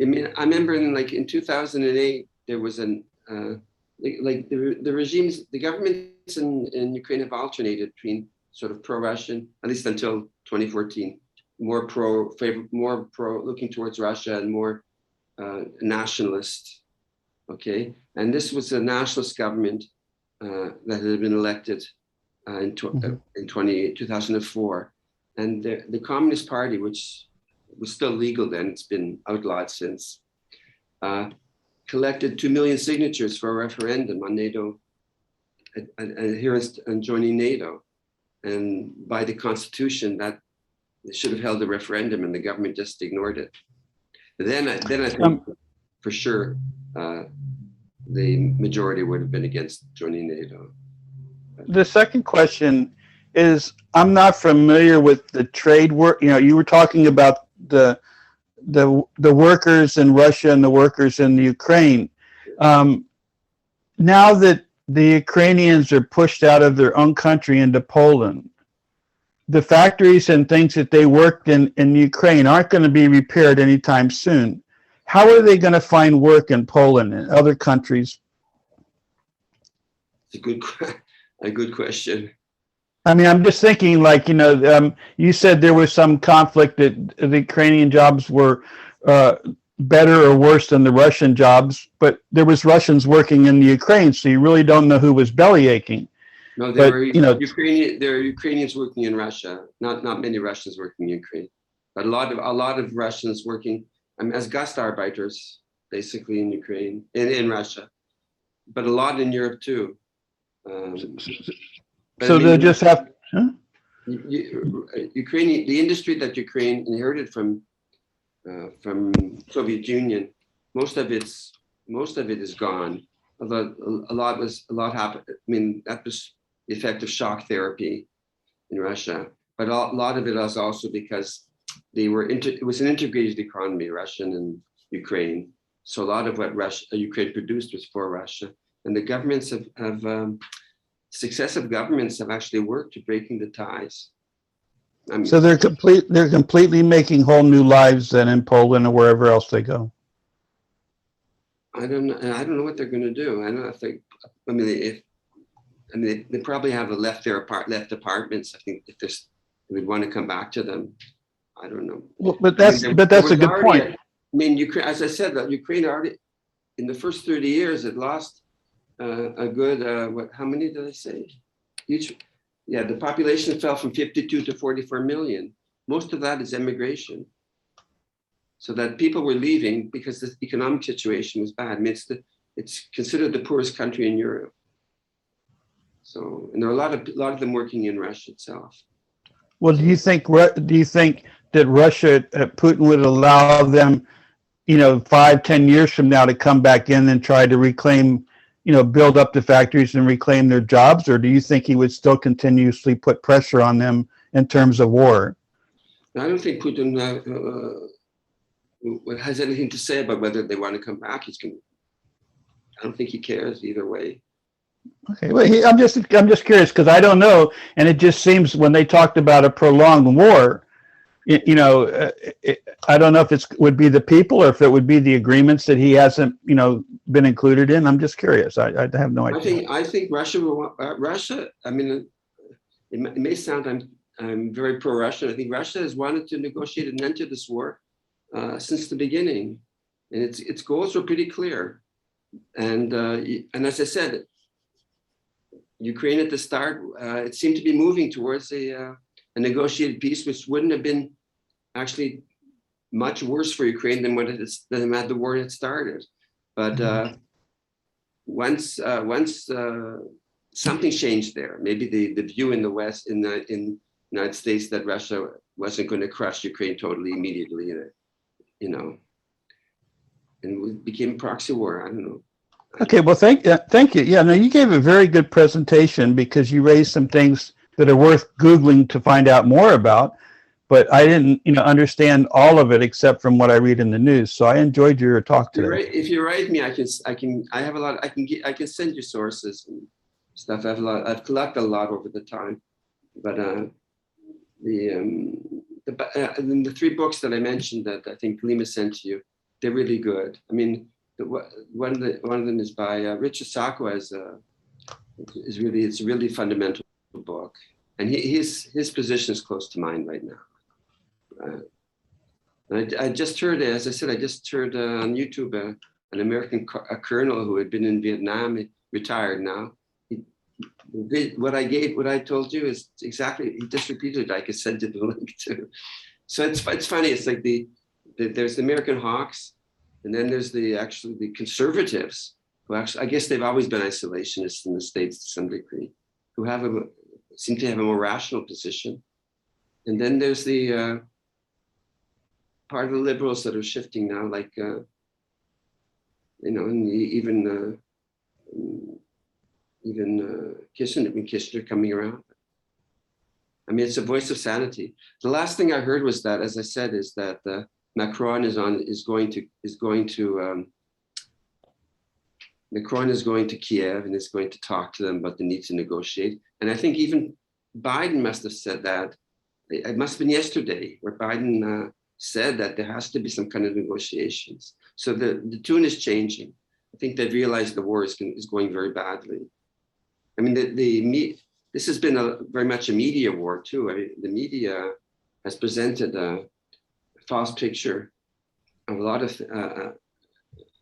I mean, I remember in 2008 there was the regimes, the governments in Ukraine have alternated between sort of pro-Russian, at least until 2014, more pro looking towards Russia and more nationalist. Okay, and this was a nationalist government that had been elected in 2004, and the Communist Party, which was still legal then, it's been outlawed since, collected 2 million signatures for a referendum on NATO adherence and joining NATO. And by the Constitution, that they should have held a referendum, and the government just ignored it. Then I think for sure, the majority would have been against joining NATO. The second question is, I'm not familiar with the trade work. You know, you were talking about the workers in Russia and the workers in the Ukraine. Now that the Ukrainians are pushed out of their own country into Poland, the factories and things that they worked in Ukraine aren't going to be repaired anytime soon. How are they going to find work in Poland and other countries? It's a good question. I mean, I'm just thinking, like, you know, you said there was some conflict that the Ukrainian jobs were better or worse than the Russian jobs, but there was Russians working in the Ukraine, so you really don't know who was belly aching. No, there were Ukrainians working in Russia. Not many Russians working in Ukraine, but a lot of Russians working as Gastarbeiters, basically in Ukraine, in Russia, but a lot in Europe too. So they'll just have. Huh? Ukraine, the industry that Ukraine inherited from Soviet Union, most of it is gone. Although a lot happened. I mean, that was the effect of shock therapy in Russia, but a lot of it was also because it was an integrated economy, Russian and Ukraine. So a lot of what Ukraine produced was for Russia, and the governments have successive governments have actually worked to breaking the ties. I mean, so they're completely making whole new lives then in Poland or wherever else they go. I don't know what they're going to do. I don't know if they probably have left apartments. I think if they would want to come back to them. I don't know. Well, but that's a good point. I mean, Ukraine, as I said, that Ukraine already in the first 30 years it lost a good how many did I say? The population fell from 52 to 44 million. Most of that is immigration. So that people were leaving because the economic situation was bad. I mean, it's considered the poorest country in Europe. So, and there are a lot of them working in Russia itself. Well, do you think that Russia, Putin would allow them, 5-10 years from now to come back in and try to reclaim, build up the factories and reclaim their jobs? Or do you think he would still continuously put pressure on them in terms of war? I don't think Putin has anything to say about whether they want to come back. I don't think he cares either way. Okay, well, I'm just curious because I don't know, and it just seems when they talked about a prolonged war, I don't know if it would be the people or if it would be the agreements that he hasn't, been included in. I'm just curious. I have no idea. I think Russia will. Russia. I mean, it may sound I'm very pro-Russian. I think Russia has wanted to negotiate an end to this war since the beginning, and its goals were pretty clear. And as I said, Ukraine at the start, it seemed to be moving towards a negotiated peace, which wouldn't have been actually much worse for Ukraine than than had the war had started. But once something changed there, maybe the view in the West, in the United States, that Russia wasn't going to crush Ukraine totally immediately, and it became a proxy war. I don't know. Okay, well, thank you. Yeah, no, you gave a very good presentation because you raised some things that are worth Googling to find out more about, but I didn't, understand all of it except from what I read in the news. So I enjoyed your talk today. If you write me, I have a lot. I can send you sources and stuff. I've collected a lot over the time, but the 3 books that I mentioned that I think Lima sent to you, they're really good. I mean, one of them is by Richard Sakwa. It's a really fundamental book, and his position is close to mine right now. I just heard, as I said, on YouTube an American colonel who had been in Vietnam, retired now. What I told you is exactly, he just repeated it. I could send you the link to. So it's funny. It's like there's the American hawks, and then there's the conservatives who actually, I guess they've always been isolationists in the States to some degree, who seem to have a more rational position. And then there's the part of the liberals that are shifting now, like you know, and even Kissinger coming around. I mean, it's a voice of sanity. The last thing I heard was that, as I said, is that Macron is going to Kiev and is going to talk to them about the need to negotiate. And I think even Biden must have said that. It must have been yesterday where Biden said that there has to be some kind of negotiations. So the tune is changing. I think they've realized the war is going very badly. I mean, this has been very much a media war too. I mean, the media has presented a false picture of a lot of. I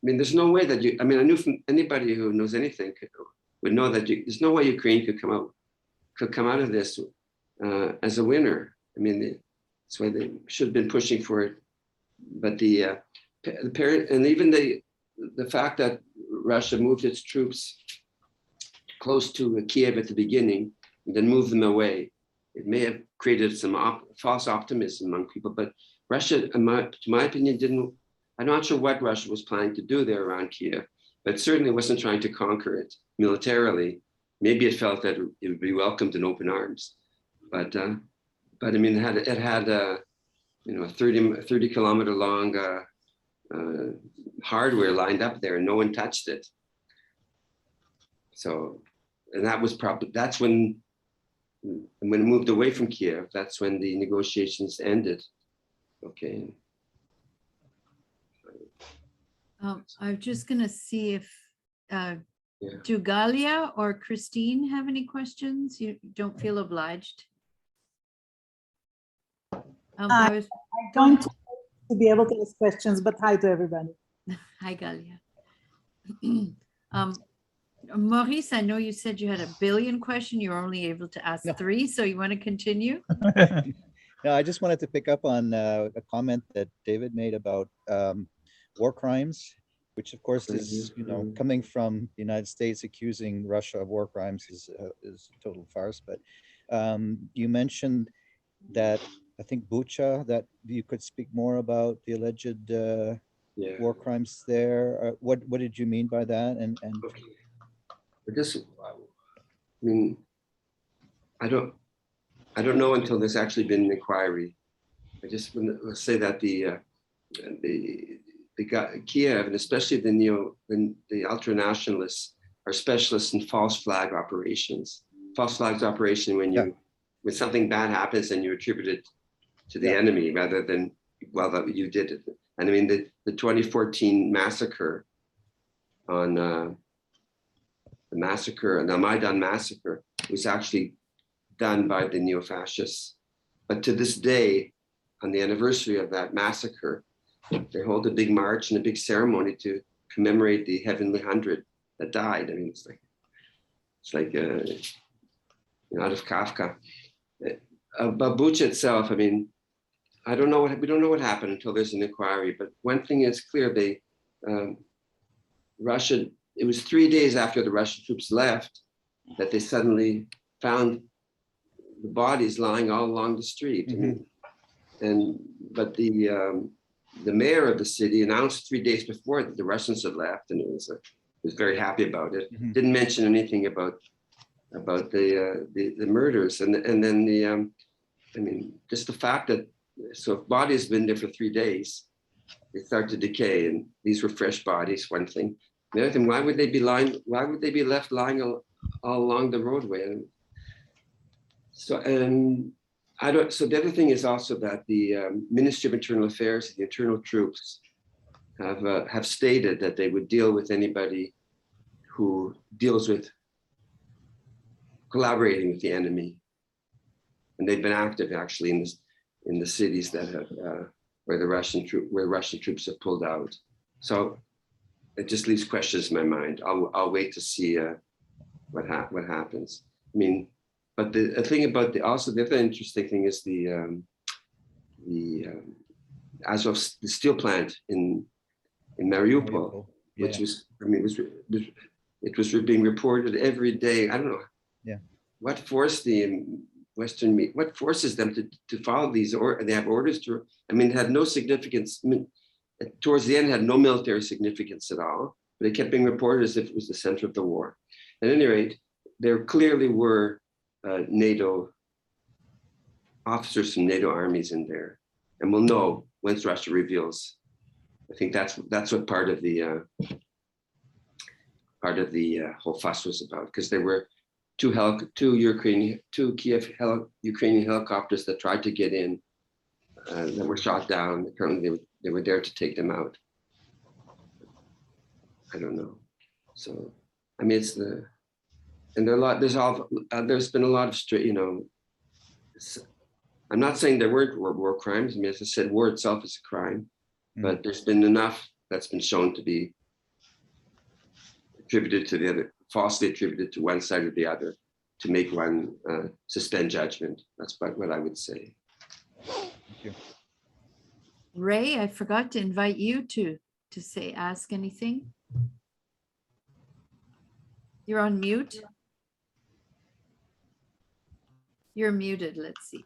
mean, there's no way that I mean, I knew from anybody who knows anything would know that there's no way Ukraine could come out of this as a winner. I mean, that's why they should have been pushing for it. But the parent and even the fact that Russia moved its troops close to Kiev at the beginning and then moved them away, it may have created some false optimism among people. But Russia, to my opinion, didn't. I'm not sure what Russia was planning to do there around Kiev, but certainly wasn't trying to conquer it militarily. Maybe it felt that it would be welcomed in open arms, but I mean, it had you know, a 30 kilometer long hardware lined up there, and no one touched it. So, and that was probably, that's when it moved away from Kiev, that's when the negotiations ended. Okay. I'm just gonna see if do Galia or Christine have any questions? You don't feel obliged. I don't to be able to ask questions, but hi to everybody. Hi, Galia. Maurice, I know you said you had a billion questions. You were only able to ask 3, so you want to continue? No, I just wanted to pick up on a comment that David made about war crimes, which of course is, you know, coming from the United States accusing Russia of war crimes is a total farce. But you mentioned that, I think, Bucha, that you could speak more about the alleged war crimes there. What did you mean by that? And okay. I mean, I don't know until there's actually been an inquiry. I just want to say that the Kiev, and especially the ultra-nationalists, are specialists in false flag operations. False flags operation when something bad happens and you attribute it to the enemy rather than, well, that you did it. And I mean, the 2014 massacre on the Maidan massacre was actually done by the neo-fascists. But to this day, on the anniversary of that massacre, they hold a big march and a big ceremony to commemorate the Heavenly 100 that died. I mean, it's like out of Kafka. About Bucha itself, I mean, we don't know what happened until there's an inquiry. But one thing is clear: Russia. It was 3 days after the Russian troops left that they suddenly found the bodies lying all along the street. Mm-hmm. I mean, but the mayor of the city announced 3 days before that the Russians had left, and was very happy about it. Mm-hmm. Didn't mention anything about the murders, and then I mean, just the fact that, so if bodies have been there for 3 days, they start to decay, and these were fresh bodies. One thing. The other thing, why would they be left lying all along the roadway? And so, so the other thing is also that the Ministry of Internal Affairs, the internal troops, have stated that they would deal with anybody who deals with collaborating with the enemy, and they've been active actually in the cities that have where Russian troops have pulled out. So it just leaves questions in my mind. I'll wait to see what happens. I mean, but the thing about the other interesting thing is the steel plant in Mariupol, which was, I mean, it was being reported every day. I don't know. Yeah. What forced the what forces them to follow these, or they have orders to? I mean, it had no significance. I mean, towards the end, it had no military significance at all. but it kept being reported as if it was the center of the war. At any rate, there clearly were NATO officers from NATO armies in there, and we'll know once Russia reveals. I think that's what part of the whole fuss was about, because there were two Kiev Ukrainian helicopters that tried to get in, that were shot down. Apparently, they were there to take them out. I don't know. So, I mean, it's and there's been a lot of I'm not saying there weren't war crimes. I mean, as I said, war itself is a crime, but there's been enough that's been shown to be attributed to the other, falsely attributed to one side or the other, to make one suspend judgment. That's what I would say. Thank you. Ray, I forgot to invite you to ask anything. You're on mute. You're muted. Let's see.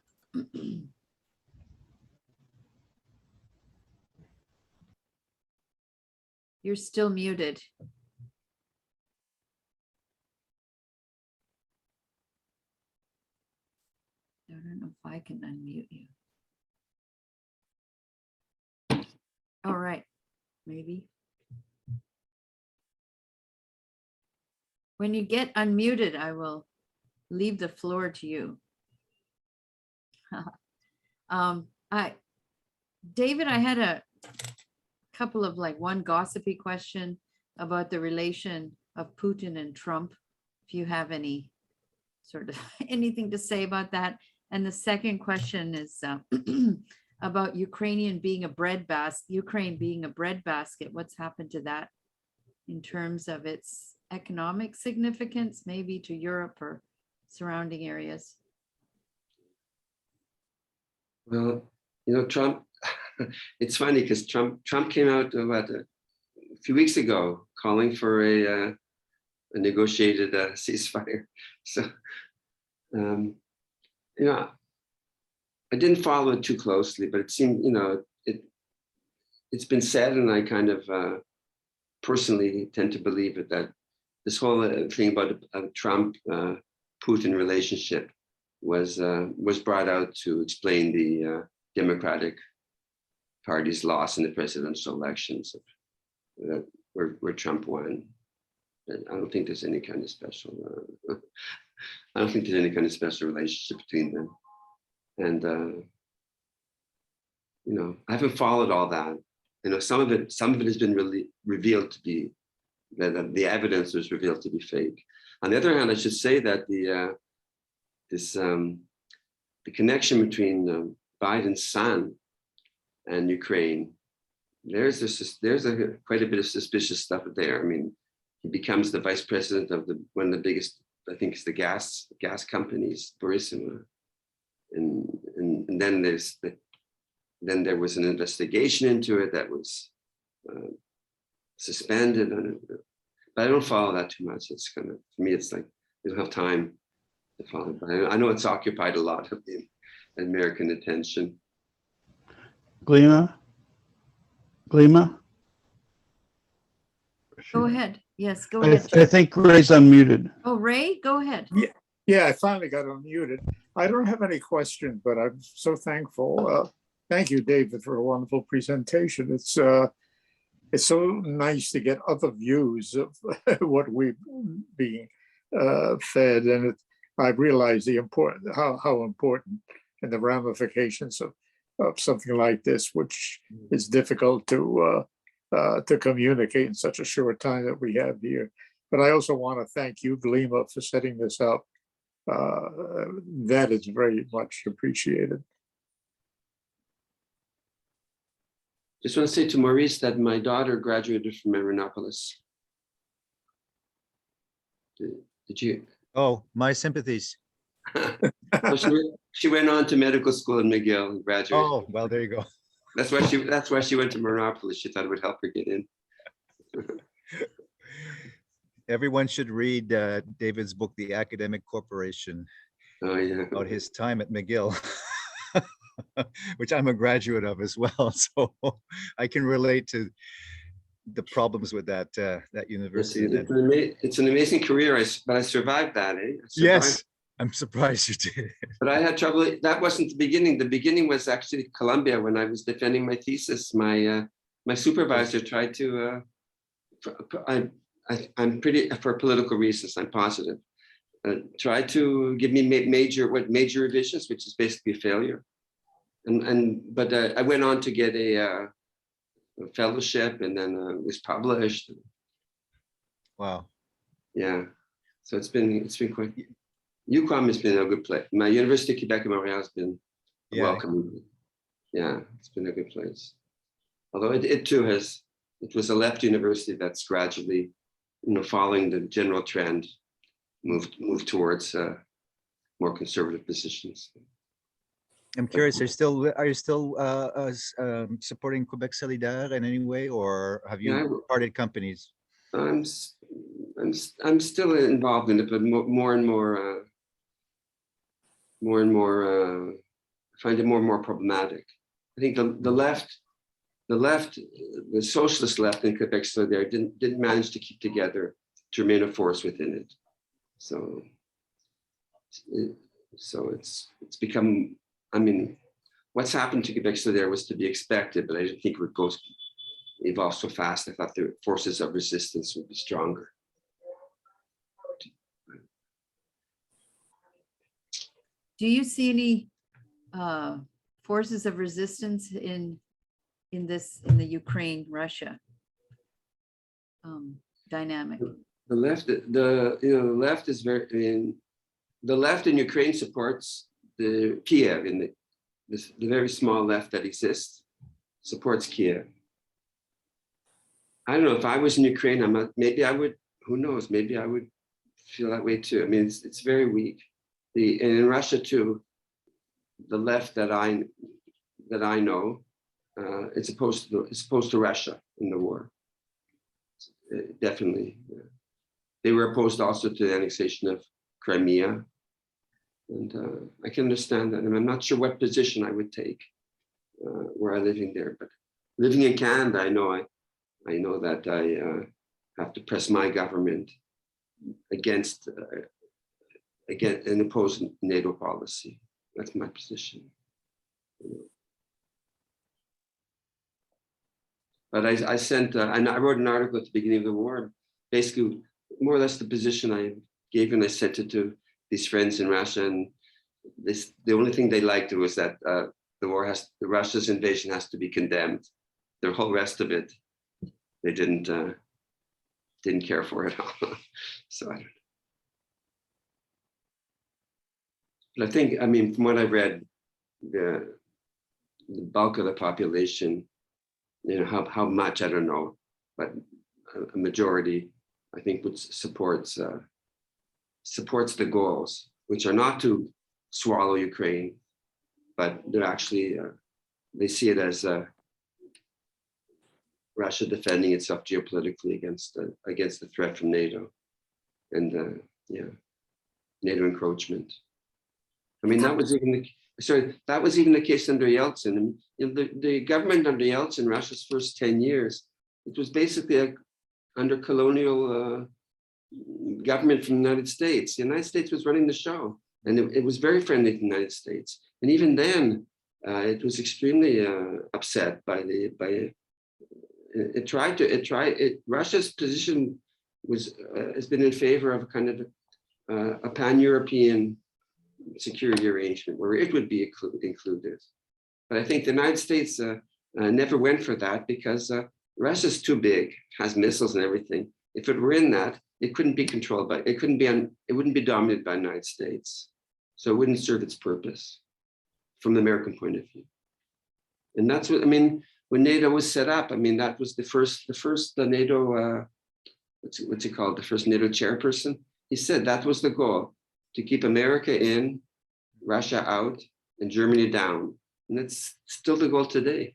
You're still muted. I don't know if I can unmute you. All right, maybe. When you get unmuted, I will leave the floor to you. David, I had a couple of one gossipy question about the relation of Putin and Trump. If you have any sort of anything to say about that. And the second question is about Ukraine being a bread basket. What's happened to that in terms of its economic significance, maybe to Europe or surrounding areas? Well, Trump, it's funny because Trump came out about a few weeks ago calling for a negotiated ceasefire. So, I didn't follow it too closely, but it seemed, it's been said, and I kind of personally tend to believe it, that this whole thing about a Trump-Putin relationship was brought out to explain the Democratic Party's loss in the presidential elections, where Trump won. And I don't think there's any kind of special. I don't think there's any kind of special relationship between them. And I haven't followed all that. Some of it has been really revealed to be that the evidence was revealed to be fake. On the other hand, I should say that the connection between Biden's son and Ukraine, there's quite a bit of suspicious stuff there. I mean, he becomes the vice president of one of the biggest, I think it's the gas companies, Burisma. And then there was an investigation into it that was suspended. But I don't follow that too much. It's for me, it's like I don't have time to follow. But I know it's occupied a lot of the American attention. Glima? Go ahead. Yes, go I ahead. think Ray's unmuted. Oh, Ray, go ahead. Yeah, I finally got unmuted. I don't have any questions, but I'm so thankful. Thank you, David, for a wonderful presentation. It's so nice to get other views of what we're being fed, and I realize how important and the ramifications of something like this, which is difficult to communicate in such a short time that we have here. But I also want to thank you, Glima, for setting this up. That is very much appreciated. Just want to say to Maurice that my daughter graduated from Marinopolis. Did you? Oh, my sympathies. She went on to medical school in McGill and graduated. Oh, well, there you go. That's why she went to Marinopolis. She thought it would help her get in. Everyone should read David's book, The Academic Corporation. Oh, yeah. About his time at McGill, which I'm a graduate of as well. So I can relate to the problems with that university. And It's an amazing career, but I survived that. I survived. Yes, I'm surprised you did. But I had trouble. That wasn't the beginning. The beginning was actually Columbia when I was defending my thesis. My supervisor tried to. I'm pretty, for political reasons, I'm positive. Tried to give me major revisions, which is basically a failure. But I went on to get a fellowship, and then it was published. Wow. Yeah. So it's been quite. UQAM has been a good place. My University of Quebec in Montreal has been welcoming. Yeah, it's been a good place. Although it too has, it was a left university that's gradually, following the general trend, moved towards more conservative positions. I'm curious, are you still supporting Quebec Solidaire in any way, or have you parted companies? I'm still involved in it, but more and more, I find it more and more problematic. I think the socialist left in Quebec Solidaire didn't manage to keep together to remain a force within it. So it's become. I mean, what's happened to Quebec Solidaire was to be expected, but I didn't think it would evolve so fast. I thought the forces of resistance would be stronger. Do you see any forces of resistance in the Ukraine-Russia dynamic? The left, the left is very. The left in Ukraine supports the Kiev, in the very small left that exists, supports Kiev. I don't know if I was in Ukraine, maybe I would. Who knows? Maybe I would feel that way too. I mean, it's very weak. And in Russia too, the left that I know, it's opposed to Russia in the war. Definitely, they were opposed also to the annexation of Crimea, and I can understand that. And I'm not sure what position I would take were I living there. But living in Canada, I know that I have to press my government against and oppose NATO policy. That's my position. But I sent, and I wrote an article at the beginning of the war, basically more or less the position I gave, and I sent it to these friends in Russia. And the only thing they liked was that Russia's invasion has to be condemned. The whole rest of it, they didn't care for it all. So I don't know. But I think, I mean, from what I read, the bulk of the population, how much, I don't know, but a majority, I think, supports the goals, which are not to swallow Ukraine, but they're actually, they see it as Russia defending itself geopolitically against the threat from NATO, and NATO encroachment. I mean, that was even the case under Yeltsin. And the government under Yeltsin, Russia's first 10 years, it was basically under colonial government from the United States. The United States was running the show, and it was very friendly to the United States. And even then, it was extremely upset by Russia's position has been in favor of a kind of a pan-European security arrangement where it would be included. But I think the United States never went for that because Russia's too big, has missiles and everything. If it were in that, it couldn't be controlled by, it wouldn't be dominated by the United States. So it wouldn't serve its purpose from the American point of view. And that's what, I mean, when NATO was set up, I mean, that was the first NATO, what's it called? The first NATO chairperson. He said that was the goal, to keep America in, Russia out, and Germany down. And that's still the goal today.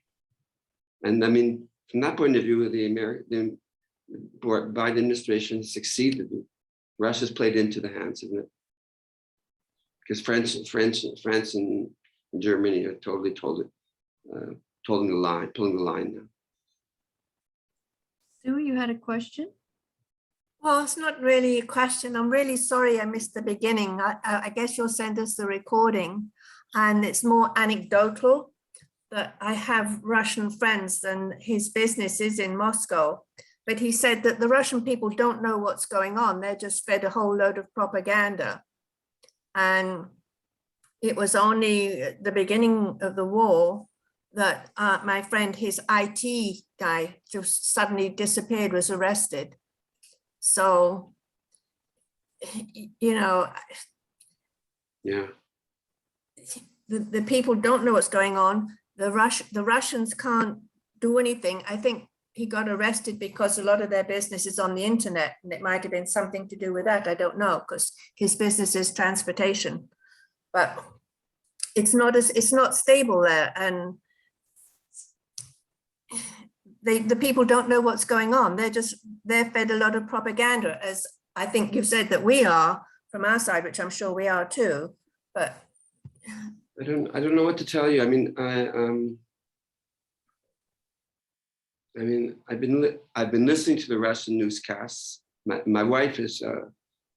And I mean, from that point of view, the Biden administration succeeded. Russia's played into the hands of it. Because France and Germany are totally pulling the line now. Sue, you had a question? Well, it's not really a question. I'm really sorry I missed the beginning. I guess you'll send us the recording, and it's more anecdotal that I have Russian friends and his business is in Moscow. But he said that the Russian people don't know what's going on. They're just fed a whole load of propaganda. And it was only at the beginning of the war that my friend, his IT guy, just suddenly disappeared, was arrested. So, you know, Yeah. the people don't know what's going on. The Russians can't do anything. I think he got arrested because a lot of their business is on the internet, and it might have been something to do with that. I don't know, because his business is transportation, but it's not stable there, and the people don't know what's going on. They're fed a lot of propaganda, as I think you've said that we are from our side, which I'm sure we are too. But I don't know what to tell you. I mean, I've been listening to the Russian newscasts. My wife is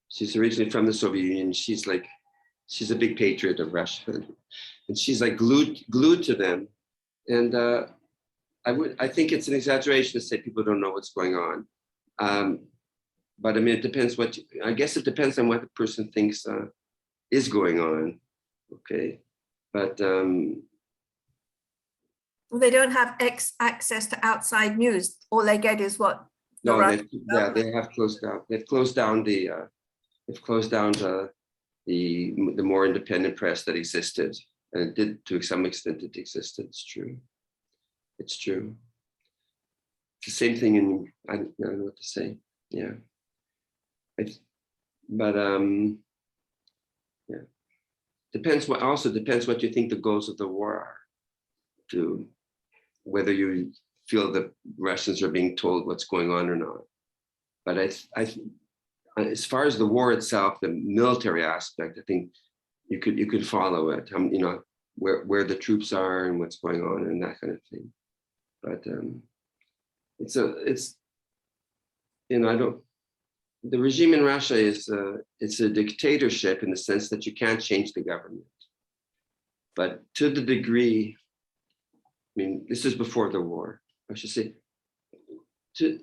she's originally from the Soviet Union. She's a big patriot of Russia, and she's like glued to them. And I think it's an exaggeration to say people don't know what's going on. But I mean, it depends I guess it depends on what the person thinks is going on. Okay, but they don't have access to outside news. All they get is what. They have closed down. They've closed down the more independent press that existed, and it did to some extent. It existed. It's true. It's true. It's the same thing in. I don't know what to say. Yeah. Yeah. Depends what you think the goals of the war are, to whether you feel that Russians are being told what's going on or not. But as far as the war itself, the military aspect, I think you could follow it. You know, where the troops are and what's going on and that kind of thing. But the regime in Russia it's a dictatorship in the sense that you can't change the government. But to the degree, I mean, this is before the war, I should say, to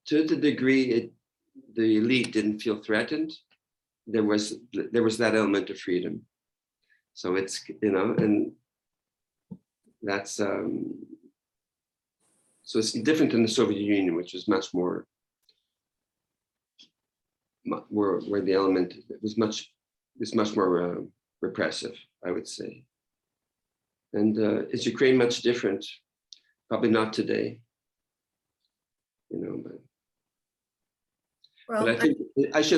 the degree the elite didn't feel threatened, there was that element of freedom. So it's, and that's, so it's different than the Soviet Union, which was much more, where the element was much more repressive, I would say. And is Ukraine much different? Probably not today, but I think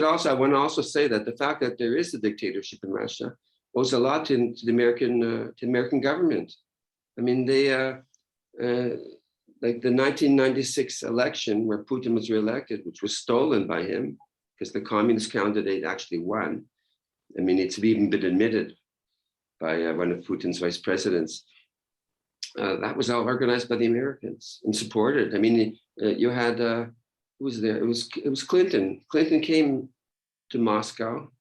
I want to also say that the fact that there is a dictatorship in Russia owes a lot to the American government. I mean, they like the 1996 election where Putin was reelected, which was stolen by him because the communist candidate actually won. I mean, it's even been admitted by one of Putin's vice presidents. That was all organized by the Americans and supported. I mean, you had who was there? It was Clinton. Clinton came to Moscow,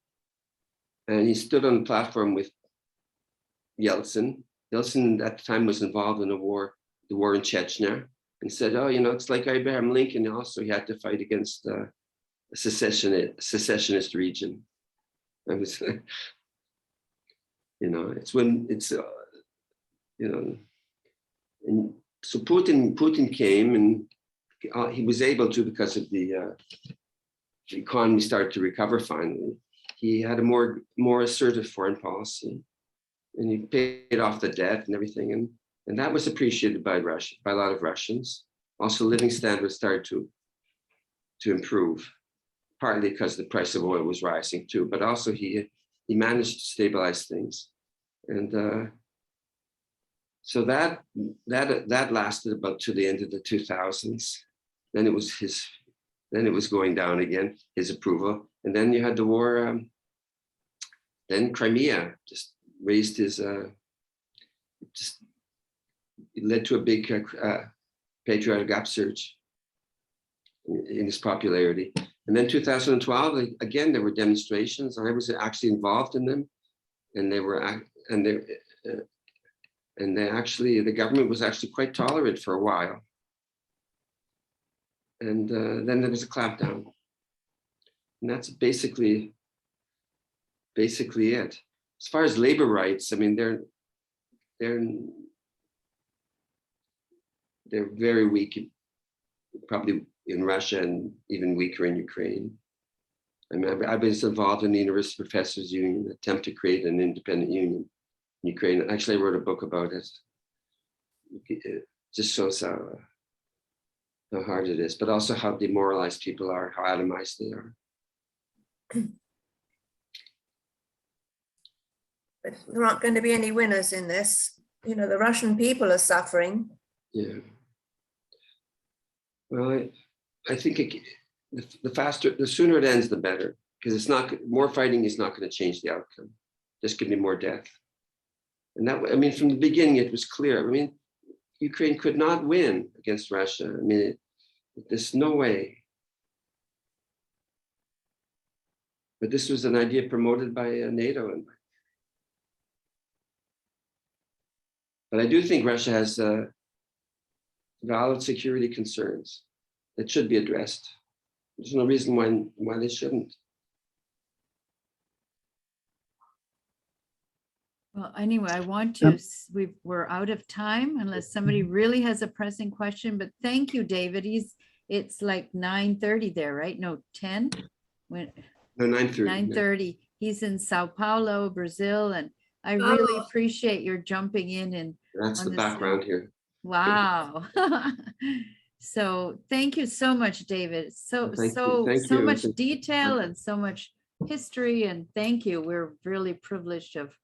and he stood on the platform with Yeltsin. Yeltsin at the time was involved in the war in Chechnya, and said, "Oh, it's like Abraham Lincoln. Also, he had to fight against a secessionist region." I was, it's when it's, and so Putin came, and he was able to, because of the economy started to recover finally. He had a more assertive foreign policy, and he paid off the debt and everything, and that was appreciated by a lot of Russians. Also, living standards started to improve, partly because the price of oil was rising too, but also he managed to stabilize things, and so that lasted about to the end of the 2000s. Then it was going down again, his approval, and then you had the war. Then Crimea just raised his, just it led to a big patriotic upsurge. in his popularity. And then 2012, again, there were demonstrations. I was actually involved in them, and they actually, the government was actually quite tolerant for a while. And then there was a clampdown. And that's basically it. As far as labor rights, I mean, they're very weak, probably in Russia and even weaker in Ukraine. I mean, I've been involved in the University Professors Union, attempt to create an independent union in Ukraine. Actually, I wrote a book about it. It just shows how hard it is, but also how demoralized people are, how atomized they are. But there aren't going to be any winners in this. You know, the Russian people are suffering. Yeah. Well, I think the sooner it ends, the better, because it's not, more fighting is not going to change the outcome. There's going to be more death. And that, I mean, from the beginning, it was clear. I mean, Ukraine could not win against Russia. I mean, there's no way. But this was an idea promoted by NATO. But I do think Russia has valid security concerns that should be addressed. There's no reason why they shouldn't. Well, anyway, I want to, we're out of time unless somebody really has a pressing question, but thank you, David. It's like 9:30 there, right? No, 10? No, 9:30. 9:30. He's in Sao Paulo, Brazil, and I really appreciate your jumping in and That's on the this- background here. Wow. So thank you so much, David. So Thank you. so much detail and so much history, and thank you. We're really privileged of